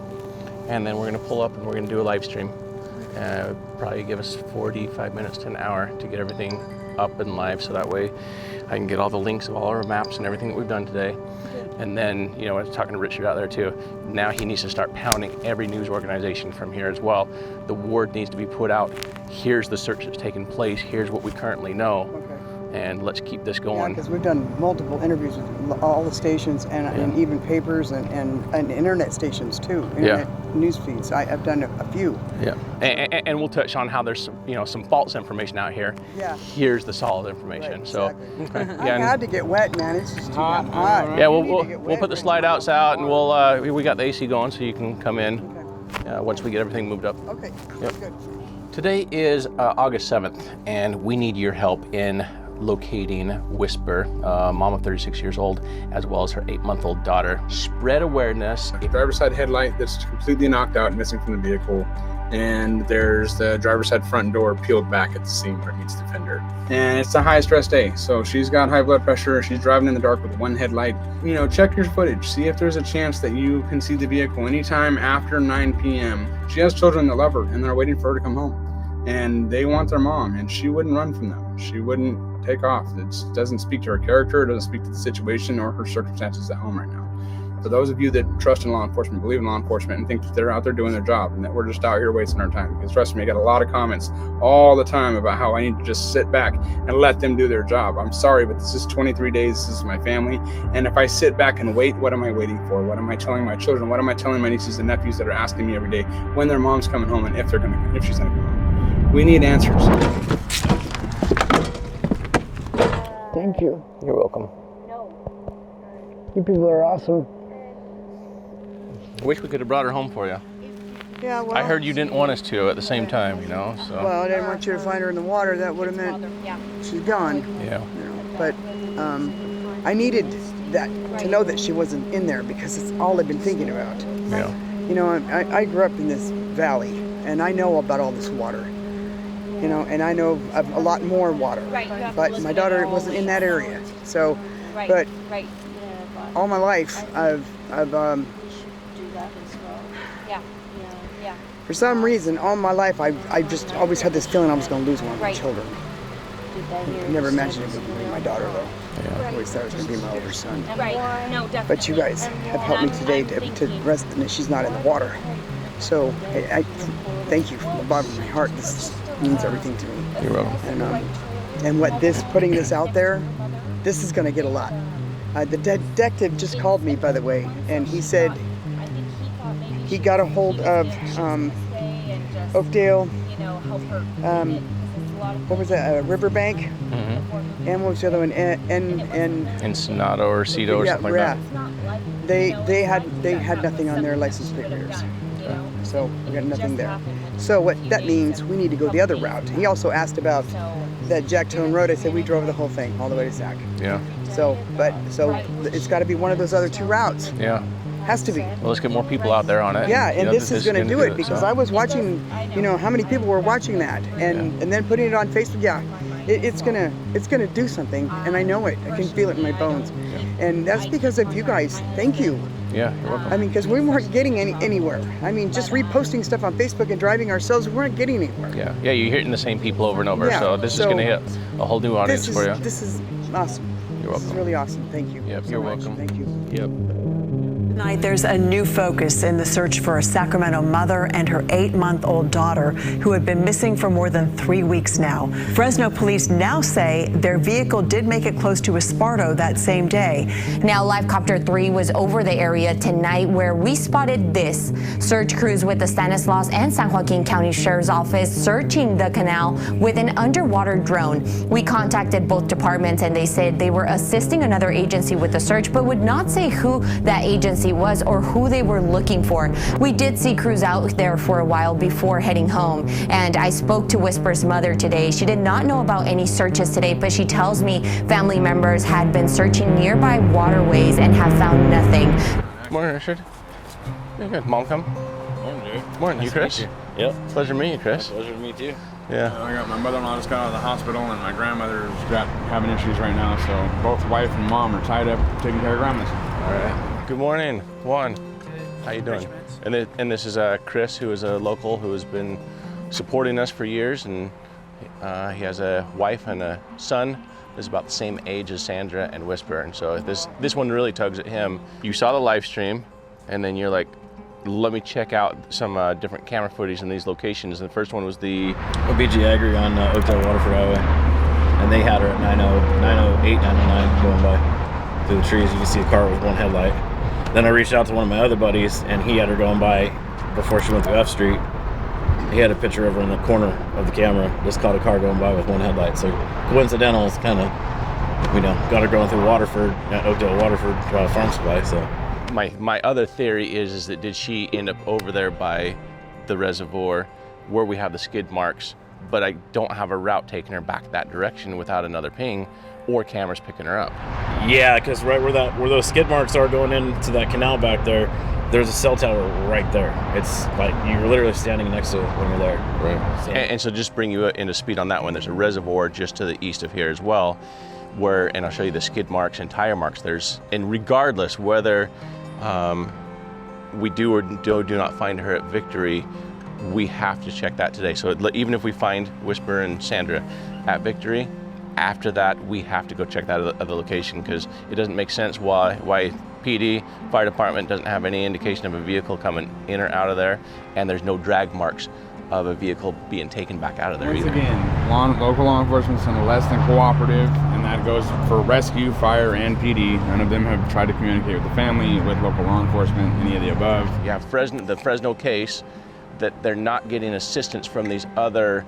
and then we're gonna pull up and we're gonna do a live stream. Probably give us 45 minutes to an hour to get everything up and live, so that way I can get all the links of all our maps and everything that we've done today. And then, you know, I was talking to Richard out there too. Now he needs to start pounding every news organization from here as well. The word needs to be put out. Here's the search that's taken place. Here's what we currently know. And let's keep this going. Because we've done multiple interviews with all the stations and even papers and internet stations too. Internet news feeds. I've done a few. Yeah, and we'll touch on how there's some false information out here. Yeah. Here's the solid information. Right, exactly. I had to get wet, man. It's just too hot. Yeah, we'll put the slide outs out, and we got the AC going, so you can come in once we get everything moved up. Okay. Yep. Good. Today is August 7th, and we need your help in locating Whisper, mom of 36 years old, as well as her 8-month-old daughter. Spread awareness. The driver's side headlight that's completely knocked out, missing from the vehicle, and there's the driver's side front door peeled back at the seam where it meets the fender. And it's a high stress day, so she's got high blood pressure. She's driving in the dark with one headlight. You know, check your footage. See if there's a chance that you can see the vehicle anytime after 9 p.m. She has children that love her, and they're waiting for her to come home. And they want their mom, and she wouldn't run from them. She wouldn't take off. It doesn't speak to her character, it doesn't speak to the situation or her circumstances at home right now. For those of you that trust in law enforcement, believe in law enforcement, and think that they're out there doing their job and that we're just out here wasting our time, because trust me, I got a lot of comments all the time about how I need to just sit back and let them do their job. I'm sorry, but this is 23 days, this is my family, and if I sit back and wait, what am I waiting for? What am I telling my children? What am I telling my nieces and nephews that are asking me every day when their mom's coming home and if she's gonna come home? We need answers. Thank you. You're welcome. You people are awesome. I wish we could have brought her home for you. Yeah, well. I heard you didn't want us to at the same time, so. Well, I didn't want you to find her in the water. That would have meant she's gone. Yeah. But I needed that to know that she wasn't in there, because it's all I've been thinking about. Yeah. You know, I grew up in this valley, and I know about all this water. You know, and I know of a lot more water. But my daughter wasn't in that area. So, but all my life, I've for some reason, all my life, I just always had this feeling I was going to lose one of my children. I never imagined it would be my daughter, though. I always thought it was going to be my older son. But you guys have helped me today to rest that she's not in the water. So I thank you from the bottom of my heart. This is means everything to me. You're welcome. And putting this out there, this is going to get a lot. The detective just called me, by the way, and he said he got a hold of Oakdale, what was that, Riverbank? Mm-hmm. And what was the other one? Ensenado or Cito or something like that. They had nothing on their license plate readers. So we got nothing there. So what that means, we need to go the other route. He also asked about that Jack Tone Road. I said we drove the whole thing all the way to Sac. Yeah. So it's got to be one of those other two routes. Yeah. Has to be. Well, let's get more people out there on it. Yeah, and this is going to do it because I was watching, how many people were watching that, and then putting it on Facebook. Yeah, it's gonna do something, and I know it. I can feel it in my bones, and that's because of you guys. Thank you. Yeah, you're welcome. I mean, because we weren't getting anywhere. I mean, just reposting stuff on Facebook and driving ourselves, we weren't getting anywhere. Yeah, you're hitting the same people over and over. Yeah, so this is going to hit a whole new audience for you. This is awesome. You're welcome. This is really awesome. Thank you. Yep, so you're much. welcome. Thank you. Yep. Tonight, there's a new focus in the search for a Sacramento mother and her 8-month-old daughter who had been missing for more than 3 weeks now. Fresno police now say their vehicle did make it close to Esparto that same day. Now, Live Copter 3 was over the area tonight where we spotted this. Search crews with the Stanislaus and San Joaquin County Sheriff's Office searching the canal with an underwater drone. We contacted both departments and they said they were assisting another agency with the search, but would not say who that agency was or who they were looking for. We did see crews out there for a while before heading home, and I spoke to Whisper's mother today. She did not know about any searches today, but she tells me family members had been searching nearby waterways and have found nothing. Good morning, Richard. You're good. Mom, come. Morning, dude. Good morning. Nice You, Chris? to meet you. Yep. Pleasure to meet you, Chris. Pleasure to meet you. Yeah. I got my mother-in-law just got out of the hospital, and my grandmother's having issues right now. So both wife and mom are tied up taking care of grandma's. All right. Good morning, Juan. How you doing? And this is Chris, who is a local who has been supporting us for years, and he has a wife and a son that's about the same age as Sandra and Whisper, and so this one really tugs at him. You saw the live stream, and then you're like, let me check out some different camera footage in these locations. And the first one was the OBG Agri on Oakdale Waterford Highway, and they had her at 908, 909 going by through the trees. You can see a car with one headlight. Then I reached out to one of my other buddies, and he had her going by before she went through F Street. He had a picture of her in the corner of the camera, just caught a car going by with one headlight. So coincidental, it's kind of, got her going through Waterford, Oakdale Waterford Farm Supply. So my other theory is that did she end up over there by the reservoir where we have the skid marks, but I don't have a route taking her back that direction without another ping or cameras picking her up. Yeah, because right where those skid marks are going into that canal back there, there's a cell tower right there. It's like you're literally standing next to it when you're there. Right. So. And so just bring you into speed on that one, there's a reservoir just to the east of here as well, and I'll show you the skid marks and tire marks. And regardless whether we do or do not find her at Victory, we have to check that today. So even if we find Whisper and Sandra at Victory, after that we have to go check that other location, because it doesn't make sense why PD, fire department doesn't have any indication of a vehicle coming in or out of there, and there's no drag marks of a vehicle being taken back out of there. Once either. again, local law enforcement's been less than cooperative, and that goes for rescue, fire, and PD. None of them have tried to communicate with the family, with local law enforcement, any of the above. Yeah, the Fresno case, that they're not getting assistance from these other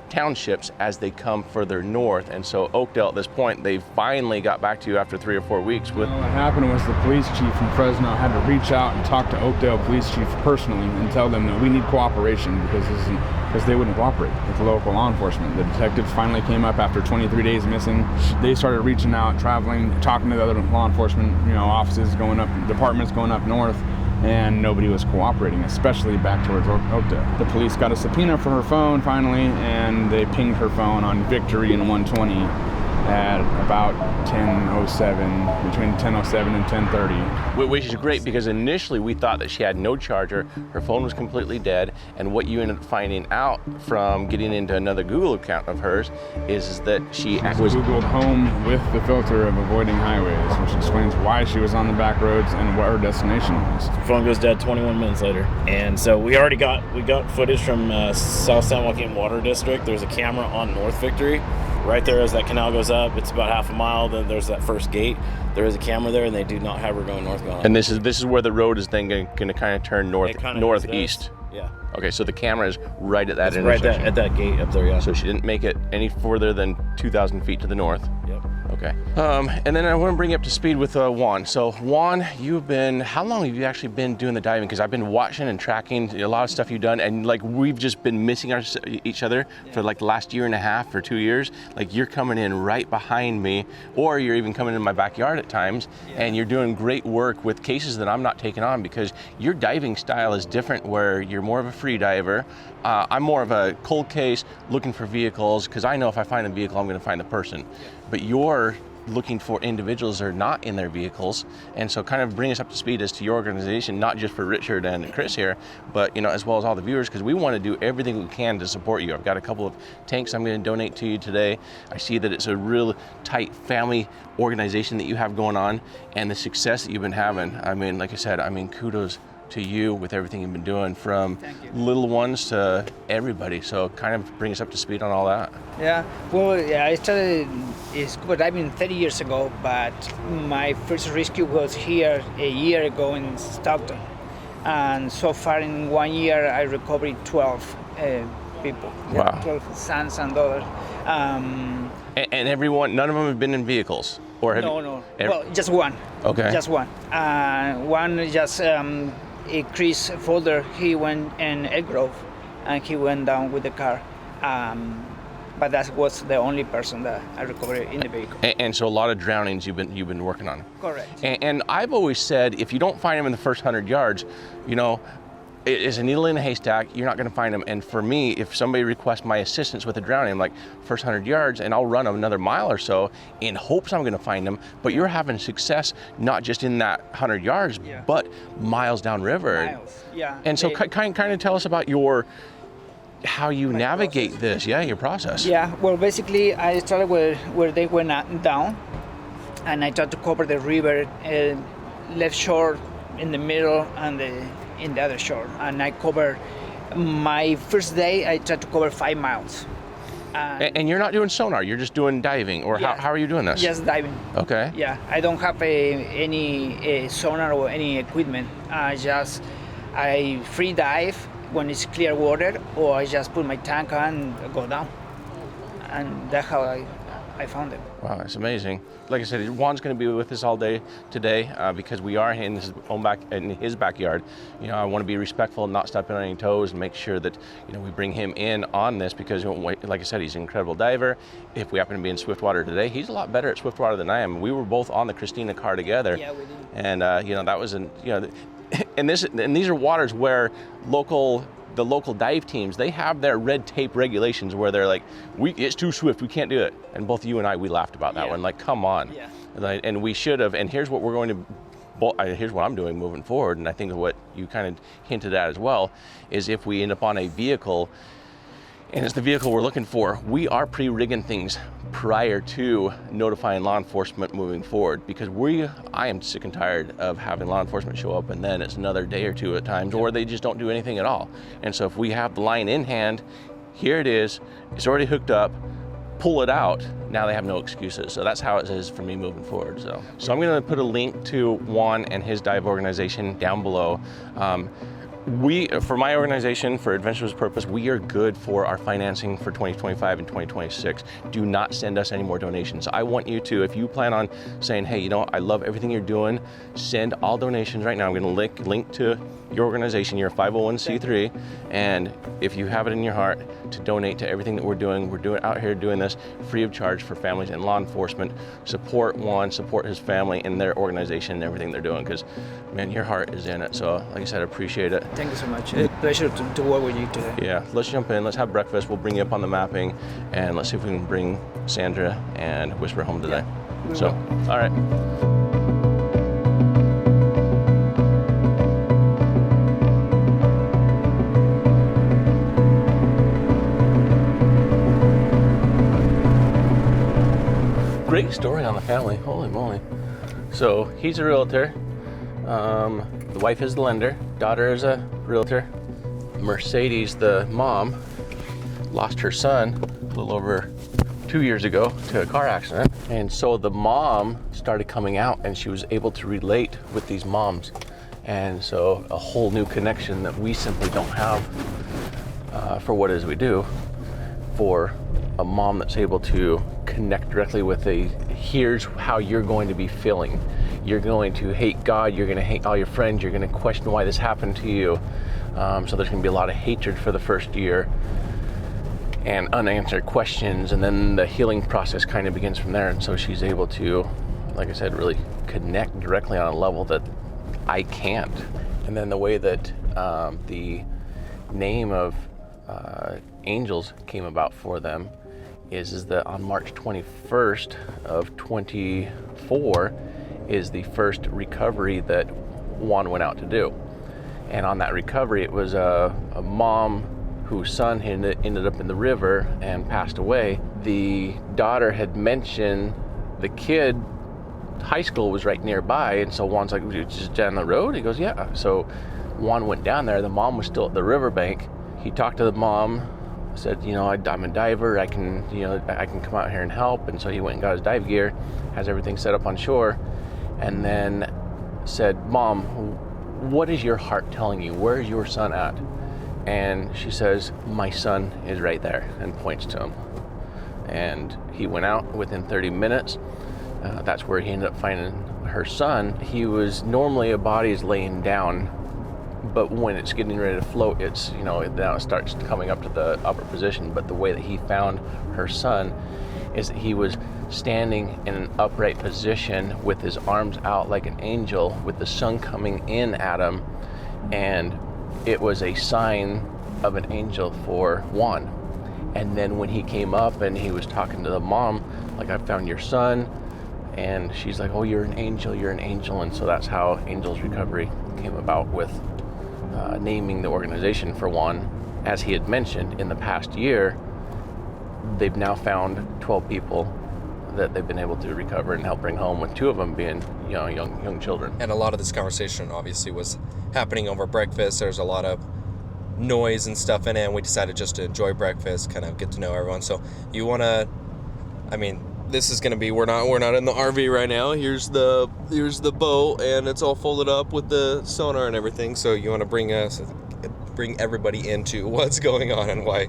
townships as they come further north, and so Oakdale at this point, they finally got back to you after 3 or 4 weeks with. What happened was the police chief from Fresno had to reach out and talk to Oakdale police chief personally and tell them that we need cooperation because they wouldn't cooperate with the local law enforcement. The detectives finally came up after 23 days missing. They started reaching out, traveling, talking to the other law enforcement, offices going up, departments going up north, and nobody was cooperating, especially back towards Oakdale. The police got a subpoena for her phone finally, and they pinged her phone on Victory and 120, at about 10:07, between 10:07 and 10:30. Which is great because initially we thought that she had no charger, her phone was completely dead, and what you ended up finding out from getting into another Google account of hers is that she was Googled home with the filter of avoiding highways, which explains why she was on the back roads and what her destination was. Her phone goes dead 21 minutes later. And so we got footage from South San Joaquin Water District. There's a camera on North Victory. Right there as that canal goes up, it's about half a mile, then there's that first gate. There is a camera there, and they do not have her going northbound. And this is where the road is then going to kind of turn northeast. Yeah. Okay, so the camera is right at that It's intersection. right at that gate up there, yeah. So she didn't make it any further than 2,000 feet to the north. Yep. Okay. And then I want to bring you up to speed with Juan. So Juan, how long have you actually been doing the diving? Because I've been watching and tracking a lot of stuff you've done, and like we've just been missing each other for like the last year and a half or 2 years. Like you're coming in right behind me, or you're even coming in my backyard at times, and you're doing great work with cases that I'm not taking on because your diving style is different where you're more of a free diver. I'm more of a cold case looking for vehicles because I know if I find a vehicle, I'm going to find the person. But you're looking for individuals that are not in their vehicles, and so kind of bring us up to speed as to your organization, not just for Richard and Chris here, but as well as all the viewers, because we want to do everything we can to support you. I've got a couple of tanks I'm going to donate to you today. I see that it's a real tight family organization that you have going on, and the success that you've been having. I mean, like I said, kudos to you with everything you've been doing, from little ones to everybody. So kind of bring us up to speed on all that. Yeah, well, I started scuba diving 30 years ago, but my first rescue was here a year ago in Stockton. And so far in 1 year, I recovered 12 people. Wow. 12 sons and daughters. And everyone, none of them have been in vehicles? Or have No. Well, just one. Okay. Just one. One just Chris Folder, he went in Egg Grove and he went down with the car. But that was the only person that I recovered in the vehicle. And so a lot of drownings you've been working on. Correct. And I've always said, if you don't find them in the first 100 yards, it's a needle in a haystack, you're not gonna find them. And for me, if somebody requests my assistance with a drowning, I'm like, first 100 yards, and I'll run another mile or so in hopes I'm gonna find them. But you're having success, not just in that 100 yards, but miles downriver. Miles, yeah. And so kind of tell us about how you navigate process. your process. Yeah, well, basically, I started where they went down, and I tried to cover the river, left shore, in the middle, and in the other shore. And I covered, my first day, I tried to cover 5 miles. And you're not doing sonar, you're just doing diving, or how are you doing this? Just diving. Okay. Yeah, I don't have any sonar or any equipment. I free dive when it's clear water, or I just put my tank on and go down. And that's how I found it. Wow, that's amazing. Like I said, Juan's going to be with us all day today because we are in his backyard. I want to be respectful and not step on any toes and make sure that we bring him in on this because, like I said, he's an incredible diver. If we happen to be in Swiftwater today, he's a lot better at Swiftwater than I am. We were both on the Christina car together. Yeah, we did. And that was and these are waters where the local dive teams, they have their red tape regulations where they're like, it's too swift, we can't do it. And both you and I, we laughed about that one, like, come on. Yeah. And we should have, and here's what here's what I'm doing moving forward, and I think what you kind of hinted at as well, is if we end up on a vehicle, and it's the vehicle we're looking for, we are pre-rigging things prior to notifying law enforcement moving forward, because I am sick and tired of having law enforcement show up and then it's another day or two at times, or they just don't do anything at all. And so if we have the line in hand, here it is, it's already hooked up, pull it out, now they have no excuses. So that's how it is for me moving forward. So I'm gonna put a link to Juan and his dive organization down below. For my organization, for Adventurous Purpose, we are good for our financing for 2025 and 2026. Do not send us any more donations. I want you to, if you plan on saying, hey, I love everything you're doing, send all donations right now. I'm gonna link to your organization, you're a 501c3, and if you have it in your heart to donate to everything that we're doing out here doing this free of charge for families and law enforcement. Support Juan, support his family and their organization and everything they're doing, because man, your heart is in it. So like I said, I appreciate it. Thank you so much. It's a pleasure to work with you today. Yeah, let's jump in, let's have breakfast, we'll bring you up on the mapping, and let's see if we can bring Sandra and Whisper home today. So, all right. Great story on the family, holy moly. So he's a realtor, the wife is the lender, daughter is a realtor. Mercedes, the mom, lost her son a little over 2 years ago to a car accident. And so the mom started coming out and she was able to relate with these moms. And so a whole new connection that we simply don't have for what it is we do, for a mom that's able to connect directly with here's how you're going to be feeling. You're going to hate God, you're going to hate all your friends, you're going to question why this happened to you. So there's going to be a lot of hatred for the first year and unanswered questions, and then the healing process kind of begins from there. And so she's able to, like I said, really connect directly on a level that I can't. And then the way that the name of Angels came about for them is that on March 21st of 24 is the first recovery that Juan went out to do. And on that recovery, it was a mom whose son ended up in the river and passed away. The daughter had mentioned the kid, high school was right nearby, and so Juan's like, just down the road? He goes, yeah. So Juan went down there, the mom was still at the riverbank. He talked to the mom, said, I'm a diver, I can come out here and help. And so he went and got his dive gear, has everything set up on shore, and then said, Mom, what is your heart telling you? Where is your son at? And she says, my son is right there, and points to him. And he went out within 30 minutes. That's where he ended up finding her son. He was, normally a body is laying down, but when it's getting ready to float, it's, now it starts coming up to the upper position. But the way that he found her son is that he was standing in an upright position with his arms out like an angel, with the sun coming in at him, and it was a sign of an angel for Juan. And then when he came up and he was talking to the mom, like, I found your son, and she's like, oh, you're an angel. And so that's how Angels Recovery came about, with naming the organization for Juan. As he had mentioned, in the past year, they've now found 12 people that they've been able to recover and help bring home, with 2 of them being young children. And a lot of this conversation obviously was happening over breakfast. There's a lot of noise and stuff in it, and we decided just to enjoy breakfast, kind of get to know everyone. So you want to, this is going to be, we're not in the RV right now. Here's the boat, and it's all folded up with the sonar and everything. So you want to bring everybody into what's going on and why.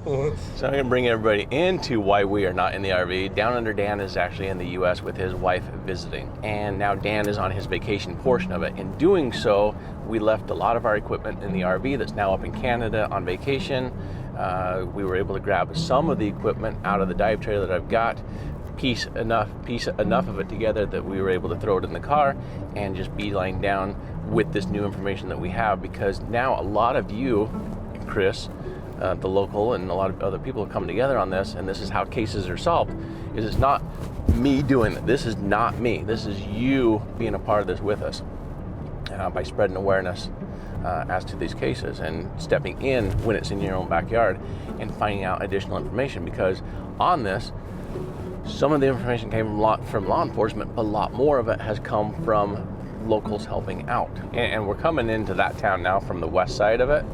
So I'm going to bring everybody into why we are not in the RV. Down Under Dan is actually in the U.S. with his wife visiting, and now Dan is on his vacation portion of it. In doing so, we left a lot of our equipment in the RV that's now up in Canada on vacation. We were able to grab some of the equipment out of the dive trailer that I've got, piece enough of it together that we were able to throw it in the car and just beeline down with this new information that we have, because now a lot of you, Chris, the local, and a lot of other people have come together on this, and this is how cases are solved. It's not me doing it. This is not me. This is you being a part of this with us, by spreading awareness as to these cases and stepping in when it's in your own backyard and finding out additional information. Because on this, some of the information came from law enforcement, but a lot more of it has come from locals helping out. And we're coming into that town now from the west side of it.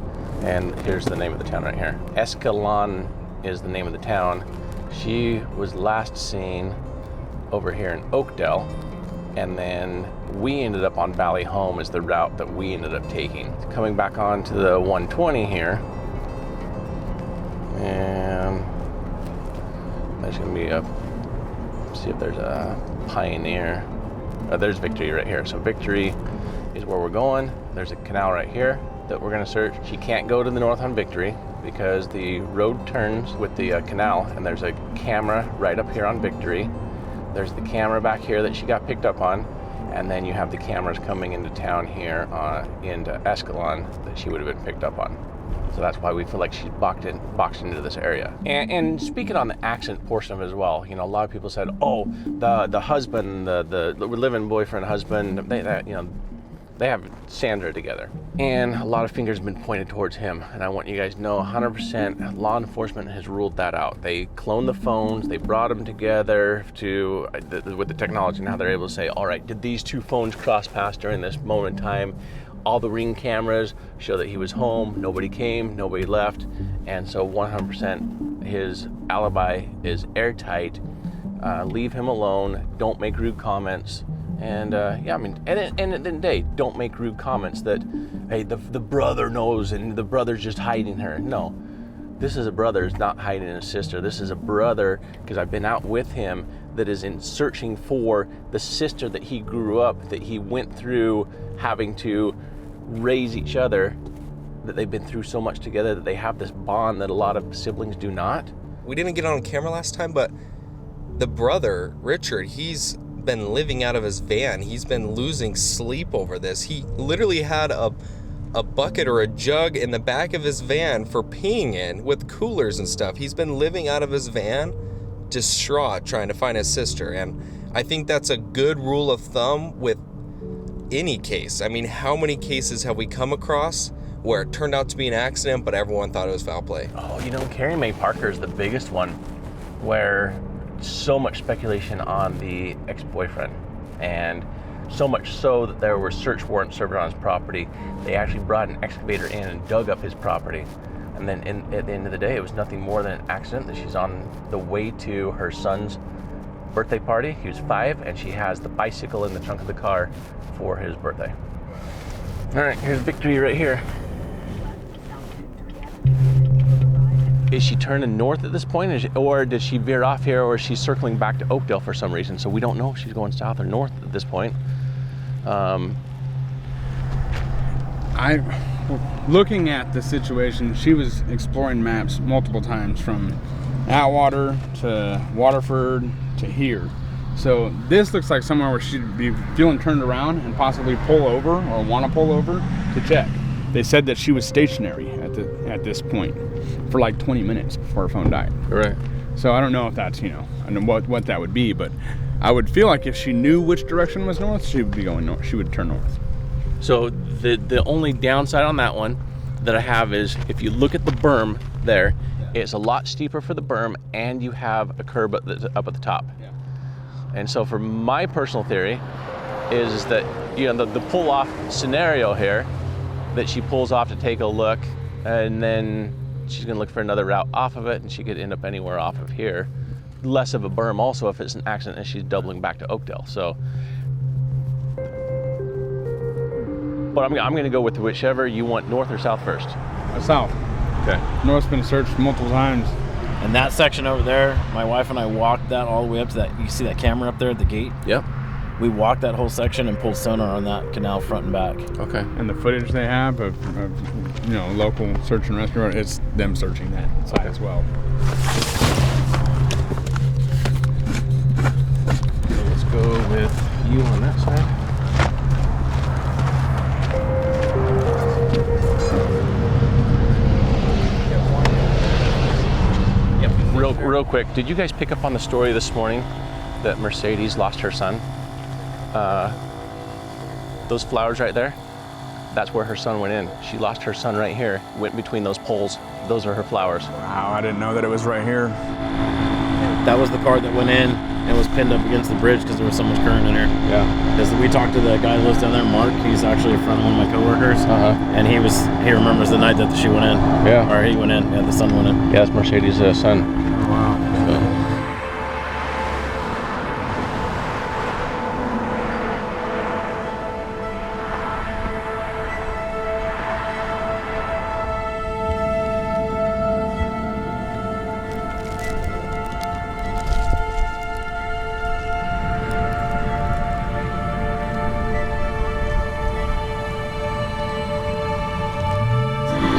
And here's the name of the town right here. Escalon is the name of the town. She was last seen over here in Oakdale, and then we ended up on Valley Home as the route that we ended up taking. Coming back onto the 120 here, and there's gonna be see if there's a Pioneer. There's Victory right here. So Victory is where we're going. There's a canal right here that we're gonna search. She can't go to the north on Victory because the road turns with the canal, and there's a camera right up here on Victory. There's the camera back here that she got picked up on, and then you have the cameras coming into town here into Escalon that she would have been picked up on. So that's why we feel like she's boxed into this area. And speaking on the accident portion of it as well, you know, a lot of people said, oh, the husband, the live-in boyfriend husband, they have Sandra together. And a lot of fingers have been pointed towards him. And I want you guys to know 100% law enforcement has ruled that out. They cloned the phones, they brought them together with the technology. Now they're able to say, all right, did these two phones cross paths during this moment in time? All the Ring cameras show that he was home, nobody came, nobody left. And so 100% his alibi is airtight. Leave him alone, don't make rude comments. And and at the end of the day, don't make rude comments that, hey, the brother knows and the brother's just hiding her. No, this is a brother who's not hiding his sister. This is a brother, because I've been out with him, that is in searching for the sister that he grew up, that he went through having to raise each other, that they've been through so much together that they have this bond that a lot of siblings do not. We didn't get on camera last time, but the brother, Richard, he's been living out of his van. He's been losing sleep over this. He literally had a bucket or a jug in the back of his van for peeing in with coolers and stuff. He's been living out of his van, distraught, trying to find his sister. And I think that's a good rule of thumb with any case. I mean, how many cases have we come across where it turned out to be an accident, but everyone thought it was foul play? Oh, you know, Carrie Mae Parker is the biggest one, where so much speculation on the ex-boyfriend, and so much so that there were search warrants served on his property. They actually brought an excavator in and dug up his property. And then at the end of the day, it was nothing more than an accident, that she's on the way to her son's birthday party. He was 5, and she has the bicycle in the trunk of the car for his birthday. All right, here's Victory right here. Is she turning north at this point, or did she veer off here, or is she circling back to Oakdale for some reason? So we don't know if she's going south or north at this point. Looking at the situation, she was exploring maps multiple times from Atwater to Waterford to here. So this looks like somewhere where she'd be feeling turned around and possibly pull over or want to pull over to check. They said that she was stationary at this point for like 20 minutes before her phone died. Right. So I don't know if that's, I don't know what that would be, but I would feel like if she knew which direction was north, she would be going north. She would turn north. So the only downside on that one that I have is, if you look at the berm there, it's a lot steeper for the berm, and you have a curb up at the top. Yeah. And so for my personal theory is that, the pull-off scenario here, that she pulls off to take a look, and then she's gonna look for another route off of it, and she could end up anywhere off of here. Less of a berm also if it's an accident and she's doubling back to Oakdale. So, but I'm gonna go with whichever you want, north or south first. South. Okay. North's been searched multiple times. And that section over there, my wife and I walked that all the way up to that. You see that camera up there at the gate? Yep. We walked that whole section and pulled sonar on that canal front and back. Okay. And the footage they have of local search and rescue, it's them searching that side as well. So let's go with you on that side. Real quick, did you guys pick up on the story this morning that Mercedes lost her son? Those flowers right there, that's where her son went in. She lost her son right here, went between those poles. Those are her flowers. Wow, I didn't know that it was right here. That was the car that went in and was pinned up against the bridge because there was so much current in here. Yeah. Because we talked to the guy who lives down there, Mark. He's actually a friend of one of my coworkers. And he remembers the night that she went in. Yeah. Or he went in. Yeah, the son went in. Yeah, that's Mercedes' son. Oh, wow.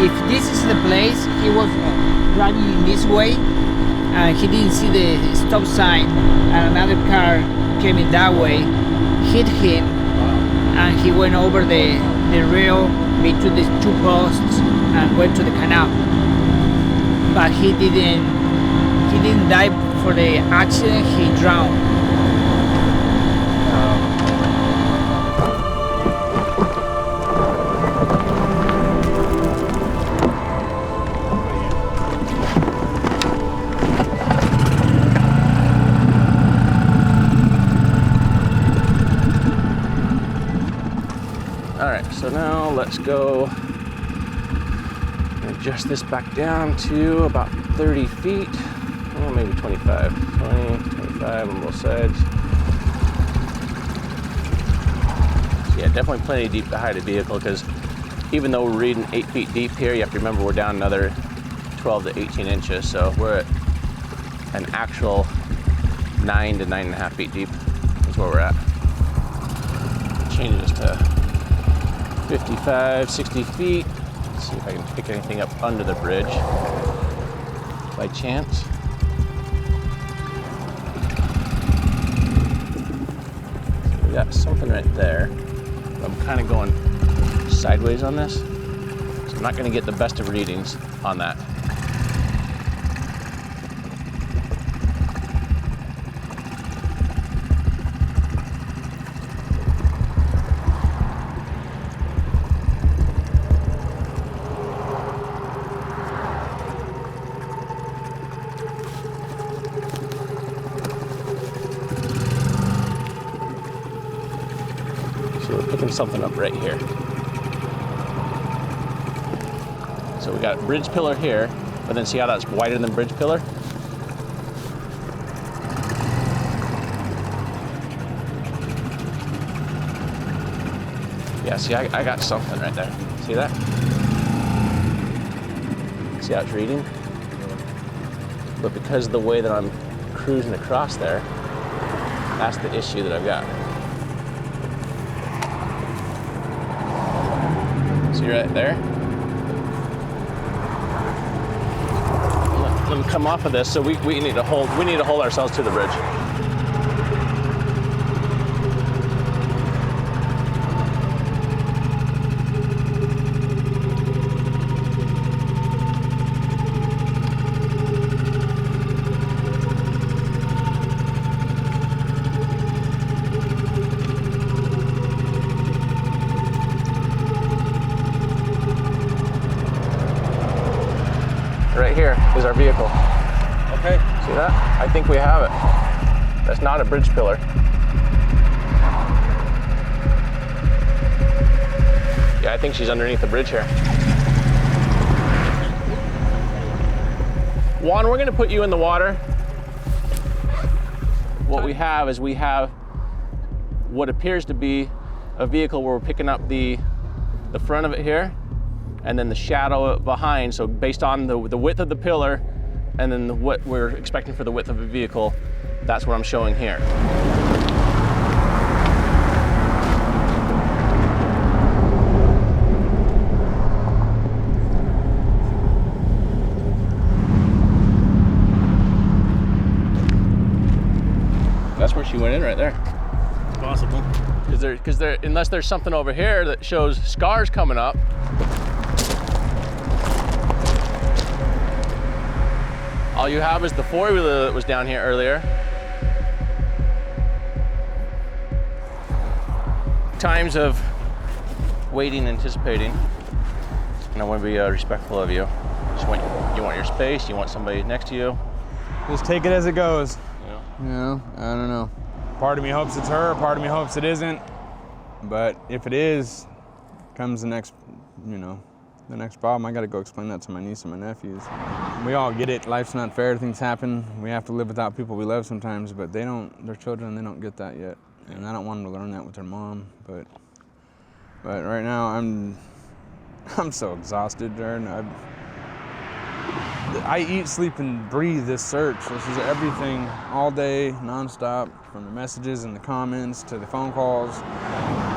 If this is the place, he was driving in this way, and he didn't see the stop sign, and another car came in that way. hit him, and he went over the rail between the two posts and went to the canal. But he didn't die for the accident. He drowned. All right, so now let's go and adjust this back down to about 30 feet, well, maybe 25, 20, 25 on both sides. So yeah, definitely plenty deep to hide a vehicle, because even though we're reading 8 feet deep here, you have to remember we're down another 12 to 18 inches, so we're at an actual 9 to 9.5 feet deep is where we're at. Change this to 55, 60 feet. Let's see if I can pick anything up under the bridge by chance. So we got something right there. I'm kind of going sideways on this, so I'm not going to get the best of readings on that. Something up right here. So we got bridge pillar here, but then see how that's wider than bridge pillar? Yeah, see, I got something right there. See that? See how it's reading? But because of the way that I'm cruising across there, that's the issue that I've got. See right there? Let them come off of this, so we need to hold ourselves to the bridge. Right here is our vehicle. Okay. See that? I think we have it. That's not a bridge pillar. Yeah, I think she's underneath the bridge here. Juan, we're gonna put you in the water. What we have is we have what appears to be a vehicle where we're picking up the front of it here, and then the shadow behind. So based on the width of the pillar and then what we're expecting for the width of the vehicle, that's what I'm showing here. That's where she went in right there. It's possible. Because there, unless there's something over here that shows scars coming up. All you have is the four-wheeler that was down here earlier. Times of waiting, anticipating, and I want to be respectful of you. You want your space, you want somebody next to you. Just take it as it goes. Yeah. You know, I don't know. Part of me hopes it's her, part of me hopes it isn't. But if it is, comes the next, the next problem. I gotta go explain that to my niece and my nephews. We all get it, life's not fair, things happen. We have to live without people we love sometimes, but they're children, they don't get that yet. And I don't want them to learn that with their mom, but right now I'm so exhausted, Darren. I eat, sleep, and breathe this search. This is everything, all day, nonstop, from the messages and the comments to the phone calls.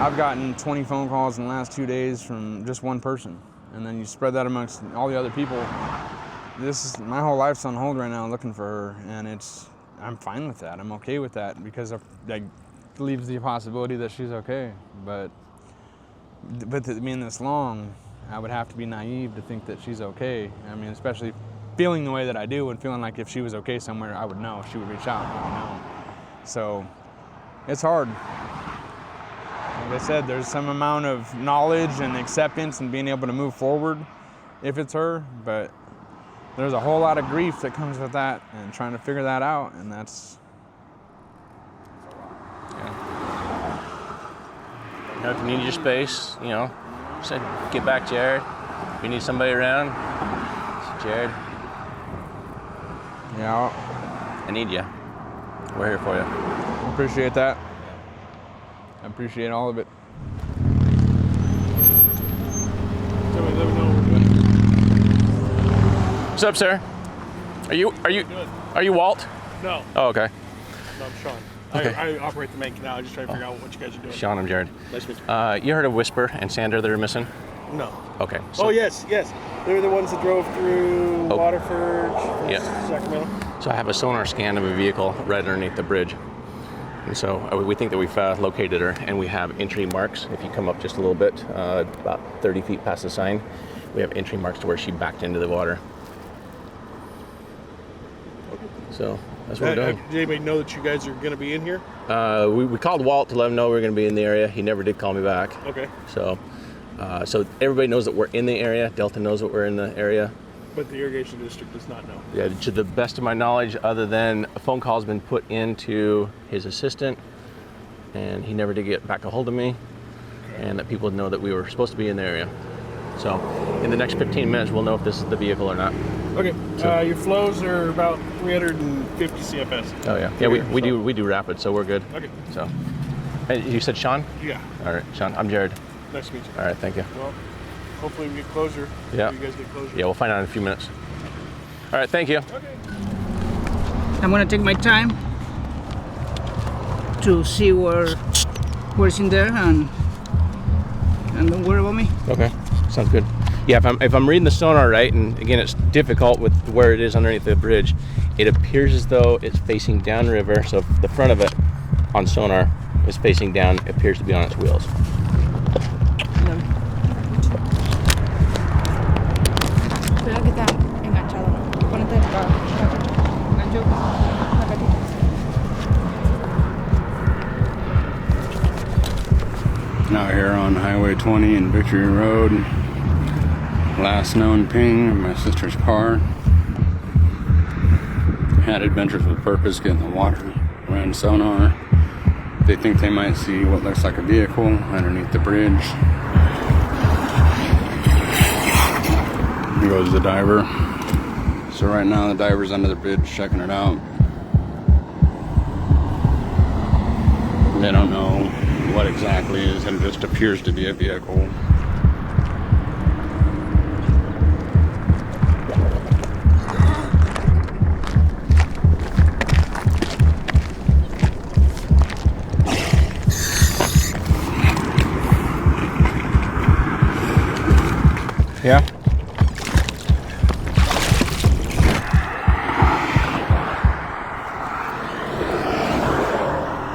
I've gotten 20 phone calls in the last 2 days from just one person. And then you spread that amongst all the other people. My whole life's on hold right now looking for her, and I'm fine with that. I'm okay with that because leaves the possibility that she's okay. But being this long, I would have to be naive to think that she's okay. I mean, especially feeling the way that I do and feeling like if she was okay somewhere, I would know. She would reach out and let me know. So it's hard. Like I said, there's some amount of knowledge and acceptance and being able to move forward if it's her, but there's a whole lot of grief that comes with that and trying to figure that out, and that's, You know, if you need your space, you know, said get back, Jared. If you need somebody around, it's Jared. Yeah. I need you. We're here for you. I appreciate that. I appreciate all of it. What's up, sir? Are you Walt? No. Oh, okay. No, I'm Sean. Okay. I operate the main canal. I just trying to figure out what you guys are doing. Sean, I'm Jared. Nice to meet You heard of Whisper and Sandra that are missing? No. Okay. Oh, yes. They were the ones that drove through Waterford, Yeah. Sacramento. So I have a sonar scan of a vehicle right underneath the bridge. And so we think that we've located her, and we have entry marks. If you come up just a little bit, about 30 feet past the sign, we have entry marks to where she backed into the water. So that's what we're doing. Did anybody know that you guys are going to be in here? We called Walt to let him know we were going to be in the area. He never did call me back. Okay. So everybody knows that we're in the area. Delta knows that we're in the area. But the irrigation district does not know. Yeah, to the best of my knowledge, other than a phone call has been put into his assistant, and he never did get back a hold of me, and that people know that we were supposed to be in the area. So in the next 15 minutes, we'll know if this is the vehicle or not. Okay. Your flows are about 350 CFS. Oh yeah. Yeah, we do rapid, so we're good. Okay. So, and you said Sean? Yeah. All right, Sean. I'm Jared. Nice to meet you. All right, thank you. Well, hopefully we get closure. Yeah. You guys get closure. Yeah, we'll find out in a few minutes. All right, thank you. I'm gonna take my time to see where's in there and don't worry about me. Okay, sounds good. Yeah, if I'm reading the sonar right, and again, it's difficult with where it is underneath the bridge, it appears as though it's facing downriver. So if the front of it on sonar is facing down, it appears to be on its wheels. Cuidado que está enganchado. Ponete acá. Engancho la catita. Out here on Highway 20 and Victory Road. Last known ping of my sister's car. Had adventures with purpose, get in the water, ran sonar. They think they might see what looks like a vehicle underneath the bridge. Here goes the diver. So right now the diver's under the bridge checking it out. They don't know what exactly is, and it just appears to be a vehicle. Yeah.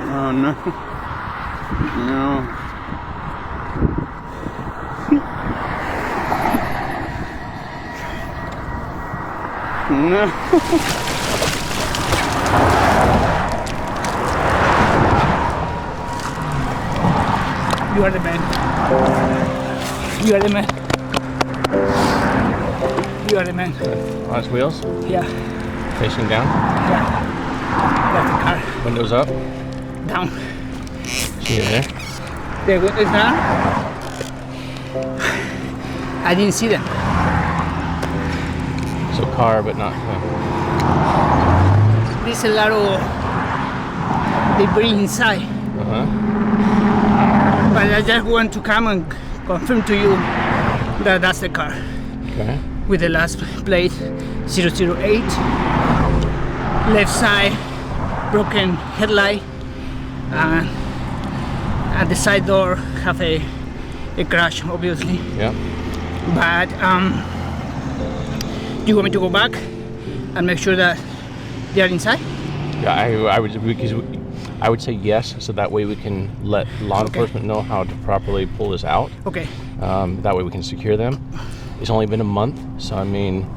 Oh no. No. No. You are the man. You are the man. You are the man. On its wheels? Yeah. Facing down? Yeah. That's the car. Windows up? Down. See it there? The windows down. I didn't see them. So car, but not. There's a lot of debris inside. Uh-huh. But I just want to come and confirm to you that that's the car. Okay. With the last plate 008. Left side broken headlight. At the side door have a crash, obviously. Yeah. But do you want me to go back and make sure that they are inside? Yeah, I would, because I would say yes, so that way we can let law enforcement know how to properly pull this out. Okay. That way we can secure them. It's only been a month, so I mean,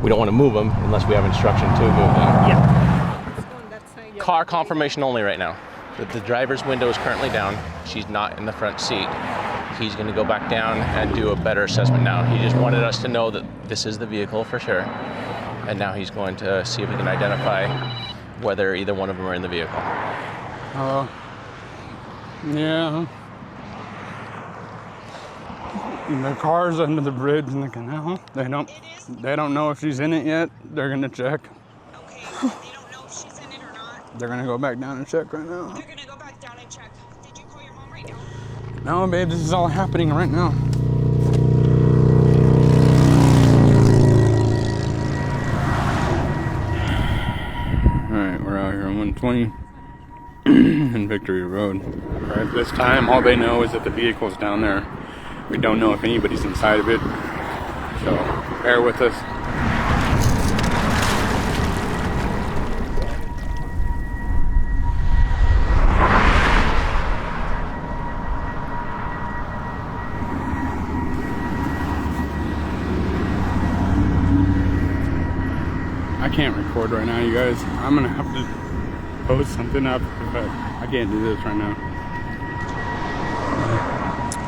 we don't want to move them unless we have instruction to move them. Yeah. Car confirmation only right now. The driver's window is currently down. She's not in the front seat. He's going to go back down and do a better assessment now. He just wanted us to know that this is the vehicle for sure. And now he's going to see if we can identify whether either one of them are in the vehicle. Yeah. The car's under the bridge in the canal. They don't know if she's in it yet. They're gonna check. Okay, they don't know if she's in it or not. They're gonna go back down and check right now. They're gonna go back down and check. Did you call your mom right now? No, babe, this is all happening right now. Alright, we're out here on 120 and Victory Road. At this time, all they know is that the vehicle's down there. We don't know if anybody's inside of it, so bear with us. I can't record right now, you guys. I'm gonna have to post something up, but I can't do this right now.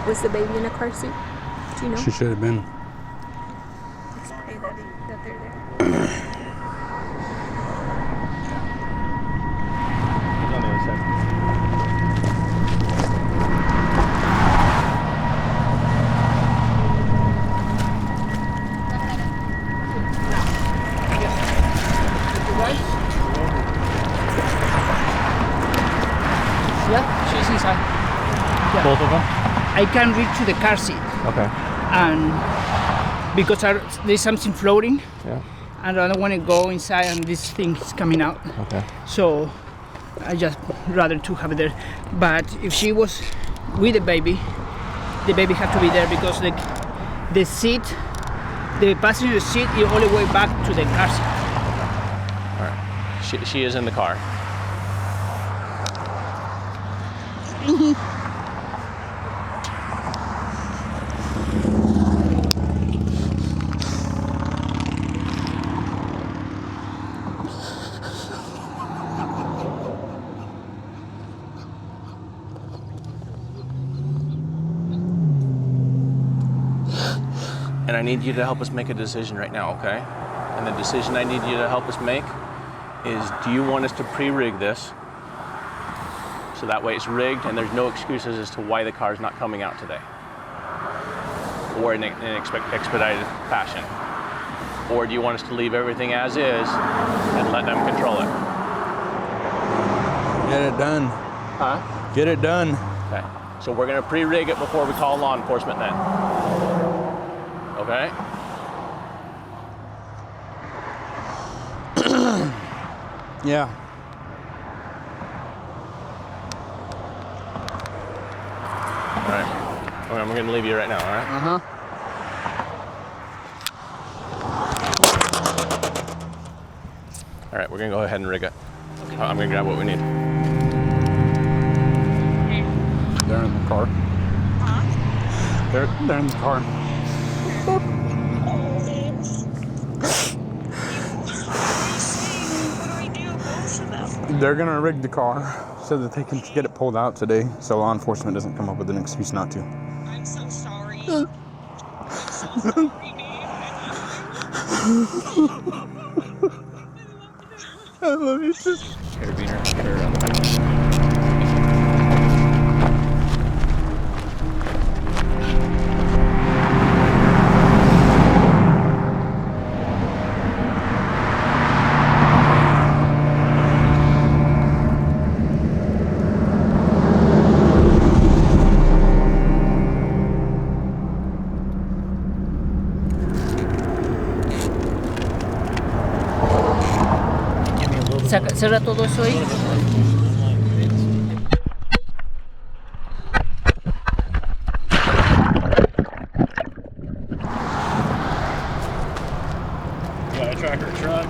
Was the baby in a car seat? Do you know? She should have been. Let's pray that they're there. Yeah, she's inside. Yeah. Both of them? I can reach to the car seat. Okay. And because there's something floating, Yeah. and I don't want to go inside and this thing is coming out. Okay. So I just rather to have it there. But if she was with the baby had to be there because the seat, the passenger seat is all the way back to the car seat. All right. She is in the car. And I need you to help us make a decision right now, okay? And the decision I need you to help us make is, do you want us to pre-rig this? So that way it's rigged and there's no excuses as to why the car's not coming out today. Or in an expedited fashion. Or do you want us to leave everything as is and let them control it? Get it done. Huh? Get it done. Okay. So we're gonna pre-rig it before we call law enforcement then. Okay? Yeah. All right. Okay, I'm gonna leave you right now, all right? Uh-huh. All right, we're gonna go ahead and rig it. I'm gonna grab what we need. They're in the car. Huh? They're in the car. They're gonna rig the car so that they can get it pulled out today, so law enforcement doesn't come up with an excuse not to. I'm so sorry. I love you too. Carabiner, get her on the back. Cierra todo eso ahí. Gotta track her truck.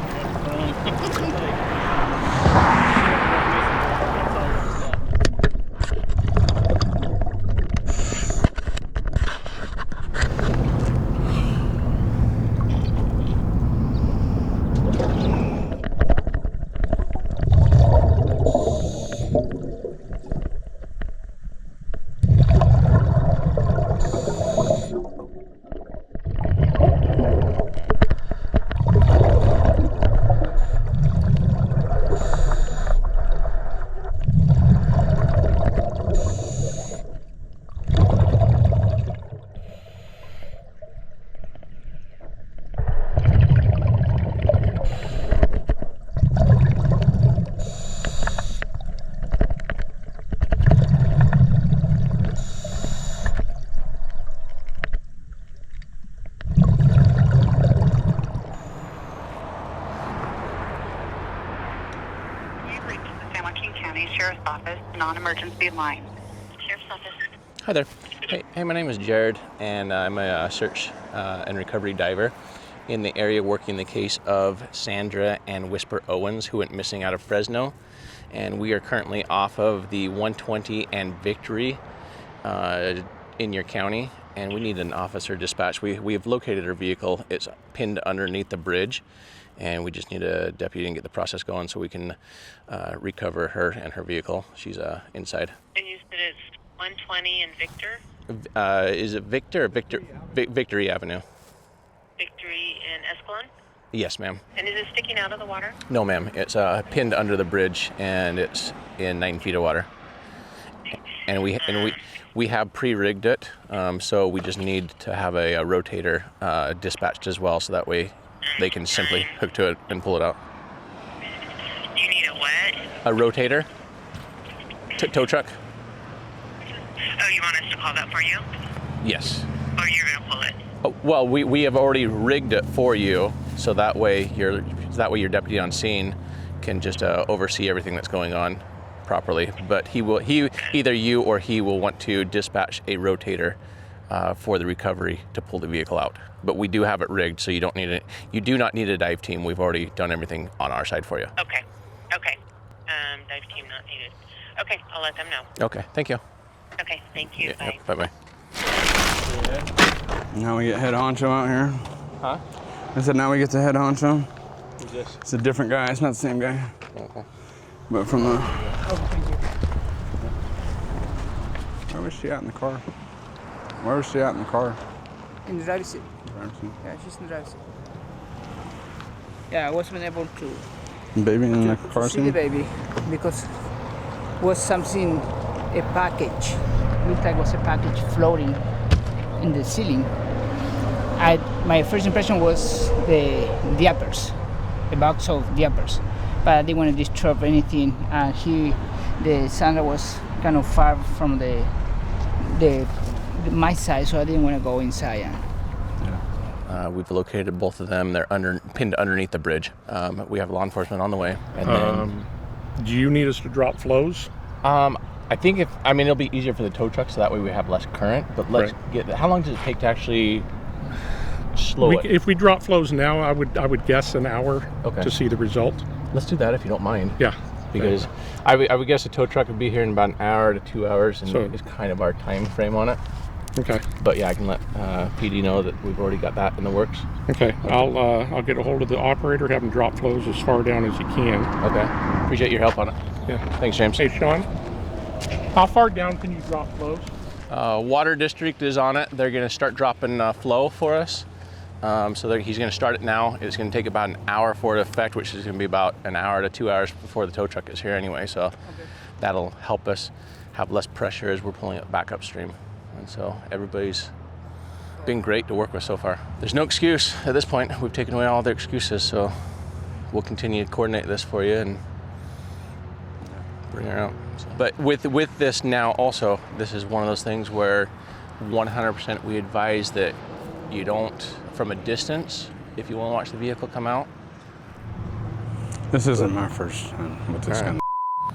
non-emergency line. Sheriff's Office. Hi there. Hey, my name is Jared, and I'm a search and recovery diver in the area working the case of Sandra and Whisper Owens, who went missing out of Fresno. And we are currently off of the 120 and Victory in your county, and we need an officer dispatch. We have located her vehicle. It's pinned underneath the bridge, and we just need a deputy and get the process going so we can recover her and her vehicle. She's inside. And you said it's 120 and Victor? Is it Victor or Victory Avenue? Victory in Escalon? Yes, ma'am. And is it sticking out of the water? No, ma'am. It's pinned under the bridge, and it's in 9 feet of water. And we have pre-rigged it, so we just need to have a rotator dispatched as well, so that way they can simply hook to it and pull it out. You need a what? A rotator? Tow truck? Oh, you want us to call that for you? Yes. Or you're going to pull it? Oh, well, we have already rigged it for you, so that way your deputy on scene can just oversee everything that's going on properly. But either you or he will want to dispatch a rotator for the recovery to pull the vehicle out. But we do have it rigged, so you do not need a dive team. We've already done everything on our side for you. Okay. Dive team not needed. Okay, I'll let them know. Okay, thank you. Okay, thank you. Yeah, Bye. bye-bye. Now we get head honcho out here. Huh? I said now we get to head honcho. Who's this? It's a different guy. It's not the same guy. Okay. But from the... Where was she at in the car? Where was she at in the car? In the driver's seat. Yeah, she's in the driver's seat. Yeah, I wasn't able to Baby in the car see the seat? baby because was something, a package. Looked like it was a package floating in the ceiling. My first impression was the diapers, a box of diapers, but I didn't want to disturb anything. The Sandra was kind of far from my side, so I didn't want to go inside. We've located both of them. They're pinned underneath the bridge. We have law enforcement on the way. And then, do you need us to drop flows? I think it'll be easier for the tow truck, so that way we have less current. But let's get. How long does it take to actually slow it? If we drop flows now, I would guess an hour to see the result. Let's do that if you don't mind. Yeah. Because I would guess a tow truck would be here in about an hour to 2 hours, and it's kind of our time frame on it. Okay. But yeah, I can let PD know that we've already got that in the works. Okay. I'll get a hold of the operator, have him drop flows as far down as he can. Okay. Appreciate your help on it. Yeah. Thanks, James. Hey, Sean. How far down can you drop flows? Water District is on it. They're going to start dropping flow for us. So he's going to start it now. It's going to take about an hour for it to affect, which is going to be about an hour to 2 hours before the tow truck is here anyway. So that'll help us have less pressure as we're pulling it back upstream. And so everybody's been great to work with so far. There's no excuse at this point. We've taken away all their excuses, so we'll continue to coordinate this for you and bring her out. But with this now also, this is one of those things where 100% we advise that you don't, from a distance, if you want to watch the vehicle come out. This isn't my first time with this gun.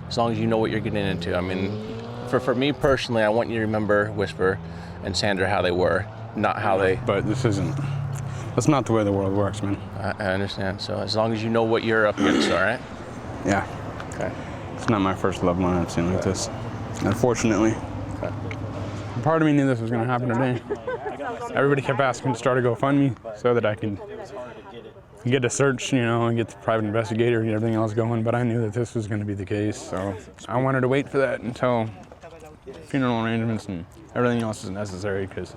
As long as you know what you're getting into. I mean, for me personally, I want you to remember Whisper and Sandra how they were, not how they... But that's not the way the world works, man. I understand. So as long as you know what you're up against, all right? Yeah. Okay. It's not my first loved one I've seen like this, unfortunately. Okay. Part of me knew this was going to happen today. Everybody kept asking to start a GoFundMe so that I can get a search, and get the private investigator and get everything else going, but I knew that this was going to be the case, so I wanted to wait for that until funeral arrangements and everything else is necessary, because...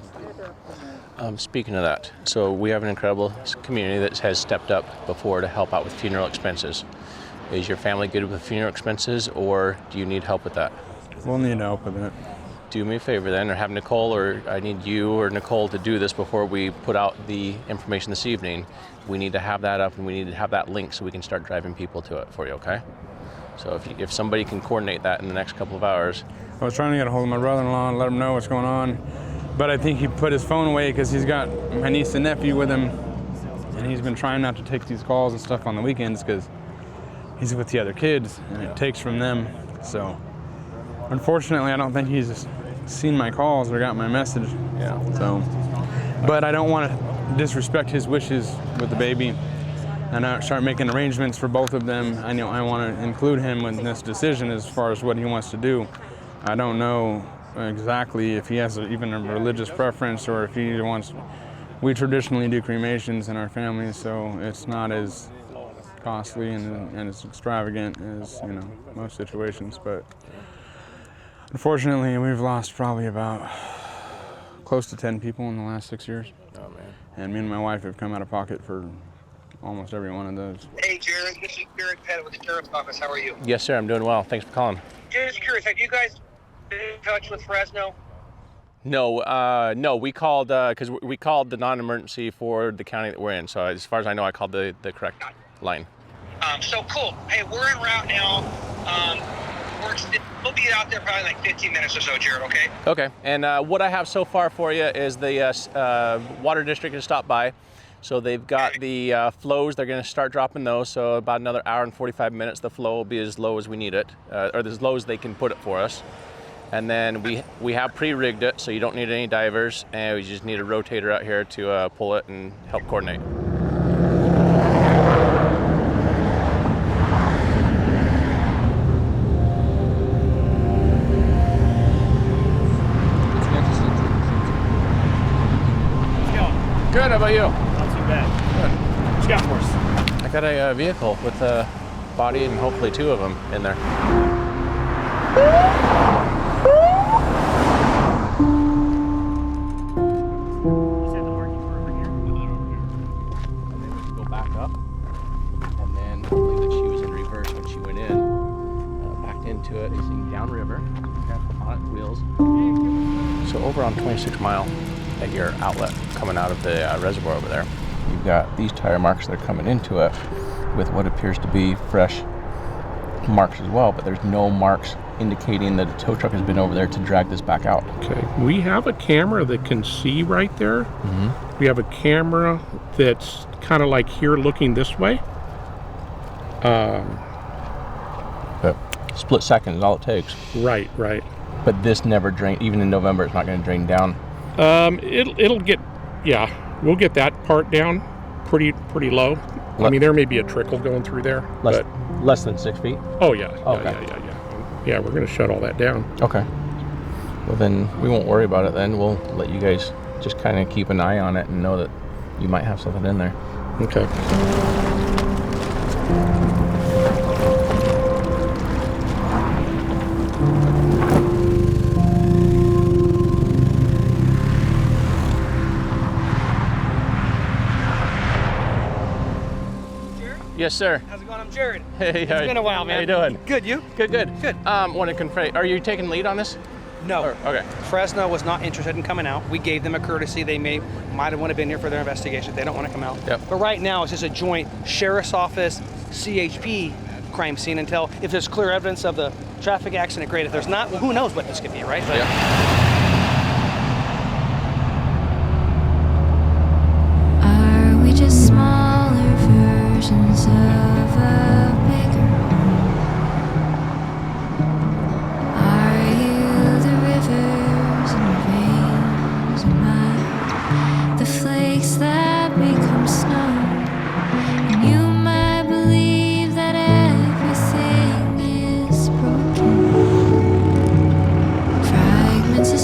Speaking of that, so we have an incredible community that has stepped up before to help out with funeral expenses. Is your family good with funeral expenses, or do you need help with that? We'll need help with it. Do me a favor then, or have Nicole, or I need you or Nicole to do this before we put out the information this evening. We need to have that up, and we need to have that link so we can start driving people to it for you, okay? So if somebody can coordinate that in the next couple of hours. I was trying to get a hold of my brother-in-law and let him know what's going on, but I think he put his phone away because he's got my niece and nephew with him, and he's been trying not to take these calls and stuff on the weekends because he's with the other kids, and it takes from them, so Unfortunately, I don't think he's seen my calls or got my message. Yeah. So, but I don't want to disrespect his wishes with the baby, and I start making arrangements for both of them. I know I want to include him in this decision as far as what he wants to do. I don't know exactly if he has even a religious preference or if he wants. We traditionally do cremations in our family, so it's not as costly and as extravagant as most situations. But unfortunately, we've lost probably about close to 10 people in the last 6 years. Oh man! And me and my wife have come out of pocket for almost every one of those. Hey, Jared, this is Jared Pettit with the Sheriff's Office. How are you? Yes, sir. I'm doing well. Thanks for calling. Just curious, have you guys been in touch with Fresno? No, we called because we called the non-emergency for the county that we're in. So as far as I know, I called the correct line. So cool. Hey, we're en route now. We'll be out there probably like 15 minutes or so, Jared, okay? Okay, and what I have so far for you is the water district has stopped by. So they've got the flows, they're gonna start dropping those. So about another hour and 45 minutes, the flow will be as low as we need it, or as low as they can put it for us. And then we have pre-rigged it, so you don't need any divers, and we just need a rotator out here to pull it and help coordinate. Good, how about you? Not too bad. Good. What you got for us? I got a vehicle with a body and hopefully 2 of them in there. You said the markings were over here? And then we can go back up, and then I believe that she was in reverse when she went in, backed into it, facing downriver, on wheels. So over on 26 Mile, at your outlet coming out of the reservoir over there, you've got these tire marks that are coming into it with what appears to be fresh marks as well, but there's no marks indicating that a tow truck has been over there to drag this back out. Okay, we have a camera that can see right there. Mm-hmm. We have a camera that's kind of like here looking this way. But split second is all it takes. Right. But this never drained, even in November, it's not going to drain down. It'll get, yeah, we'll get that part down pretty low. I mean, there may be a trickle going through there. Less than 6 feet? Oh, yeah. Okay. Yeah, we're going to shut all that down. Okay. Well, then we won't worry about it then. We'll let you guys just kind of keep an eye on it and know that you might have something in there. Okay. Yes, sir. How's it going? I'm Jared. Hey, it's been a while, man. How you doing? Good, you? Good. Good. Want to confirm, are you taking lead on this? No. Okay. Fresno was not interested in coming out. We gave them a courtesy. They might have been here for their investigation. They don't want to come out. Yep. But right now, it's just a joint sheriff's office, CHP crime scene until if there's clear evidence of the traffic accident, great. If there's not, well, who knows what this could be, right? But Are we just smaller versions of a bigger home? Are you the rivers and veins of mine, the flakes that become snow? And you might believe that everything is broken, fragments of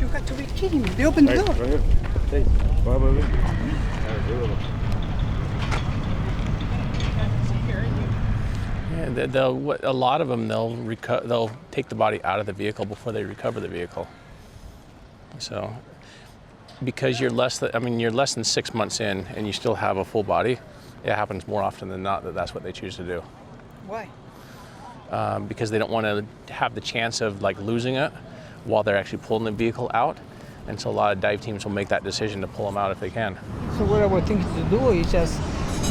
You got to be kidding me. They opened the door. Right here. Hey, bye, baby. Yeah, a lot of them they'll take the body out of the vehicle before they recover the vehicle. So, because you're less than 6 months in and you still have a full body, it happens more often than not that's what they choose to do. Why? Because they don't want to have the chance of like losing it while they're actually pulling the vehicle out, and so a lot of dive teams will make that decision to pull them out if they can. So what I was thinking to do is just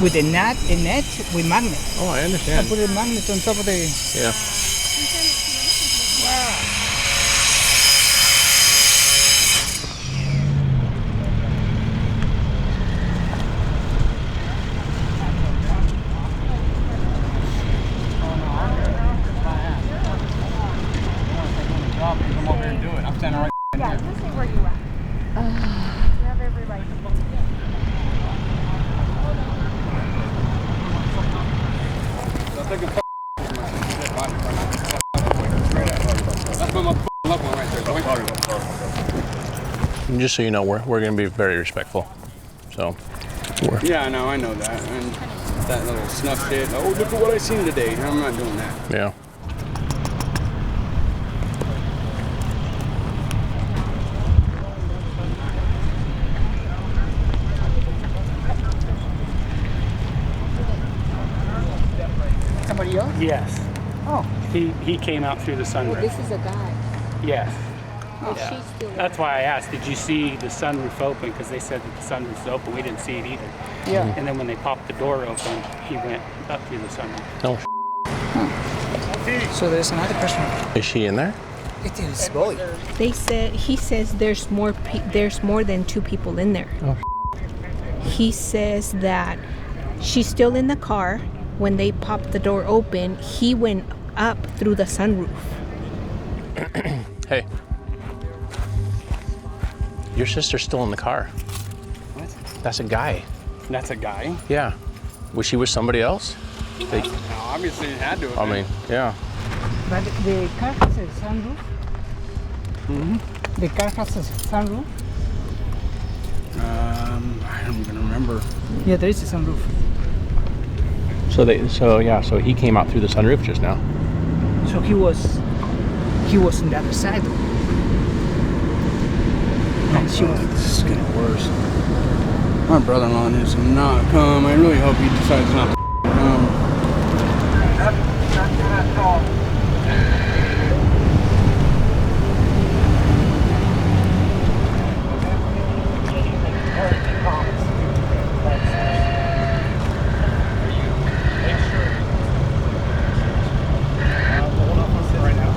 with a net with magnet. Oh, I understand. I put a magnet on top of the. Yeah. Wow. Come over here and do it. I'm standing right Yeah, here. just say where you at. You have every right to vote. I'm taking that's my motherfucking loved one right there. And just so you know, we're going to be very respectful. So. Yeah, I know that. And that little snuff kid. Oh, look at what I seen today. I'm not doing that. Yeah. Somebody else? Yes. Oh. He came out through the sunroof. This is a guy. Yes. Oh, Yeah. she's still That's why I asked, did you see the sunroof open? Because they said that the sunroof's open. We didn't see it either. Yeah. And then when they popped the door open, he went up through the sunroof. No. So there's another person. Is she in there? It is boy. he says there's more than 2 people in there. Oh. He says that she's still in the car. When they popped the door open, he went up through the sunroof. Hey. Your sister's still in the car. What? That's a guy. That's a guy? Yeah. Was she with somebody else? No, obviously it had to have I been. mean, yeah. But the car has a sunroof. Mm-hmm. The car has a sunroof. I don't even remember. Yeah, there is a sunroof. So he came out through the sunroof just now. So he was on the other side. And she was. This is getting worse. My brother-in-law needs to not come. I really hope he decides not to come.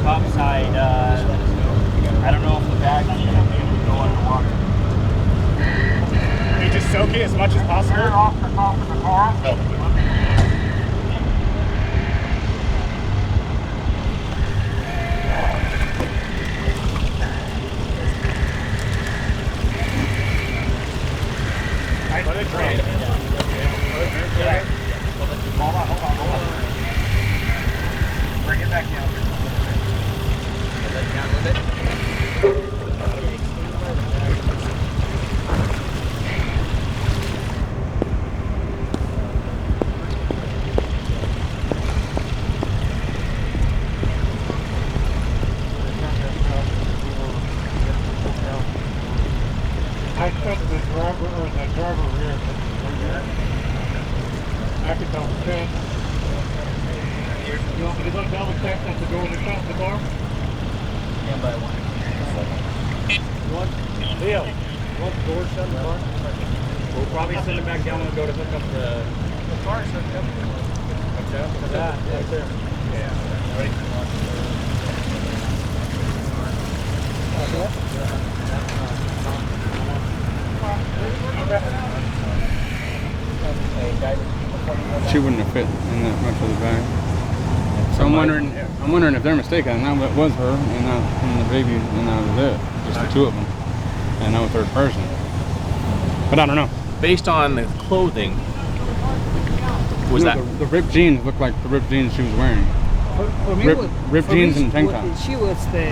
Topside, I don't know if the bag can go underwater. You just soak it as much as possible. Off the top of the car. Let it drain. Hold on. Bring it back down. Down with it. I said the driver rear. I could double check. You want me to go double check that the doors are shut in the car? Stand by one. Leo, you want the doors shut in the car? We'll probably send it back down and go to hook up the car. Hooked up. Yeah, right there. Yeah. Ready? She wouldn't have fit in that much of the bag. So I'm wondering if they're mistaken, and that was her, and the baby, and that was it. Just the 2 of them, and no third person. But I don't know. Based on the clothing, was No, the ripped jeans looked like the ripped jeans she was wearing. For me, Ripped jeans and tank top. She was the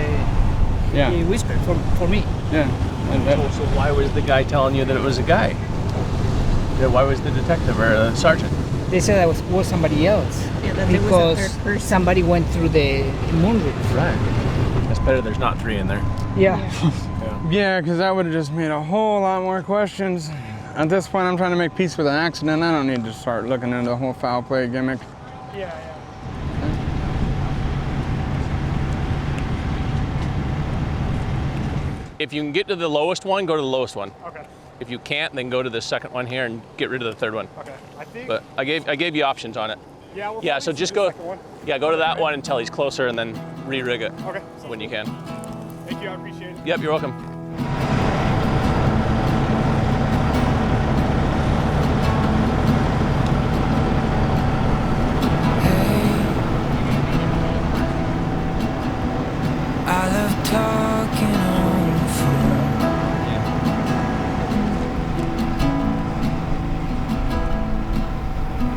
Yeah. He whispered for me. Yeah. So why was the guy telling you that it was a guy? Yeah, why was the detective or the sergeant? They said that was somebody else. Yeah, that there was a third because person. somebody went through the moonroof. Right. That's better. There's not 3 in there. Yeah. Yeah, because that would have just made a whole lot more questions. At this point, I'm trying to make peace with an accident. I don't need to start looking into the whole foul play gimmick. Yeah. If you can get to the lowest one, go to the lowest one. Okay. If you can't, then go to the second one here and get rid of the third one. Okay. I think. But I gave you options on it. Yeah. We'll Yeah. So just go. Yeah, go to that one until he's closer, and then re-rig it. Okay. When you can. Thank you. I appreciate it. Yep. You're welcome. I love talking on the phone.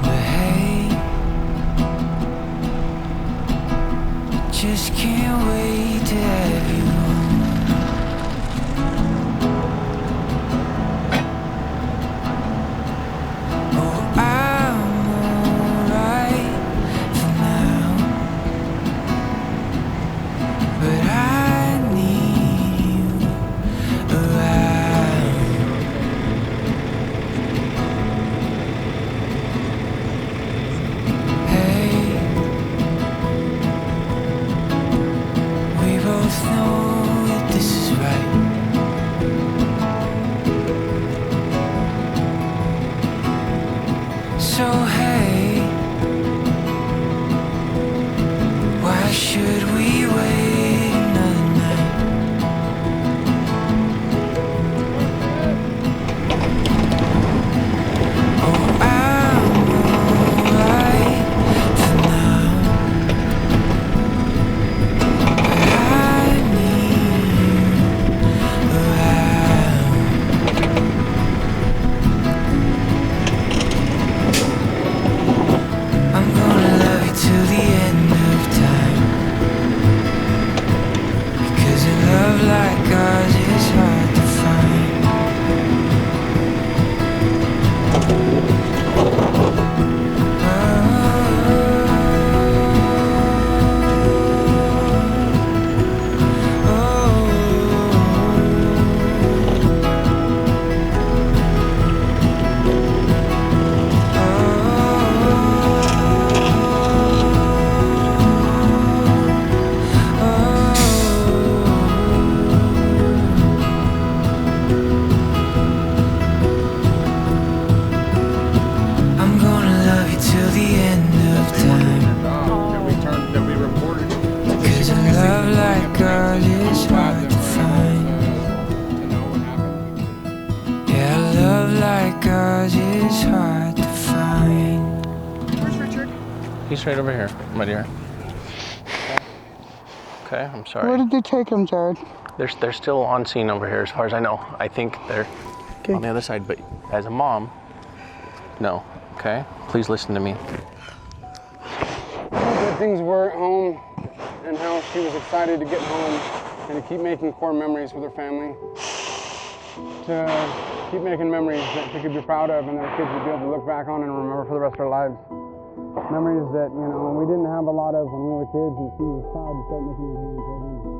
But hey, just can't wait to have you home. Oh, I'm alright for now, but I need you around. Hey, we both know that this is right. So hey, why should we wait another night? Oh, I'm alright for now, but I need you around. I'm gonna love you till the end of time, because a love like ours is hard to find. I'm gonna love you till the end of time, That we reported. because a love like ours is hard to find. Yeah, a love like ours is hard to find. Where's Richard? He's right over here, my dear. Okay. I'm sorry. Where did they take him, Jared? They're still on scene over here, as far as I know. I think they're on the other side, but as a mom, no. Okay? Please listen to me. How good things were at home, and how she was excited to get home and to keep making core memories with her family. To keep making memories that she could be proud of and that her kids would be able to look back on and remember for the rest of their lives. Memories that, we didn't have a lot of when we were kids, and she was proud to start making those memories.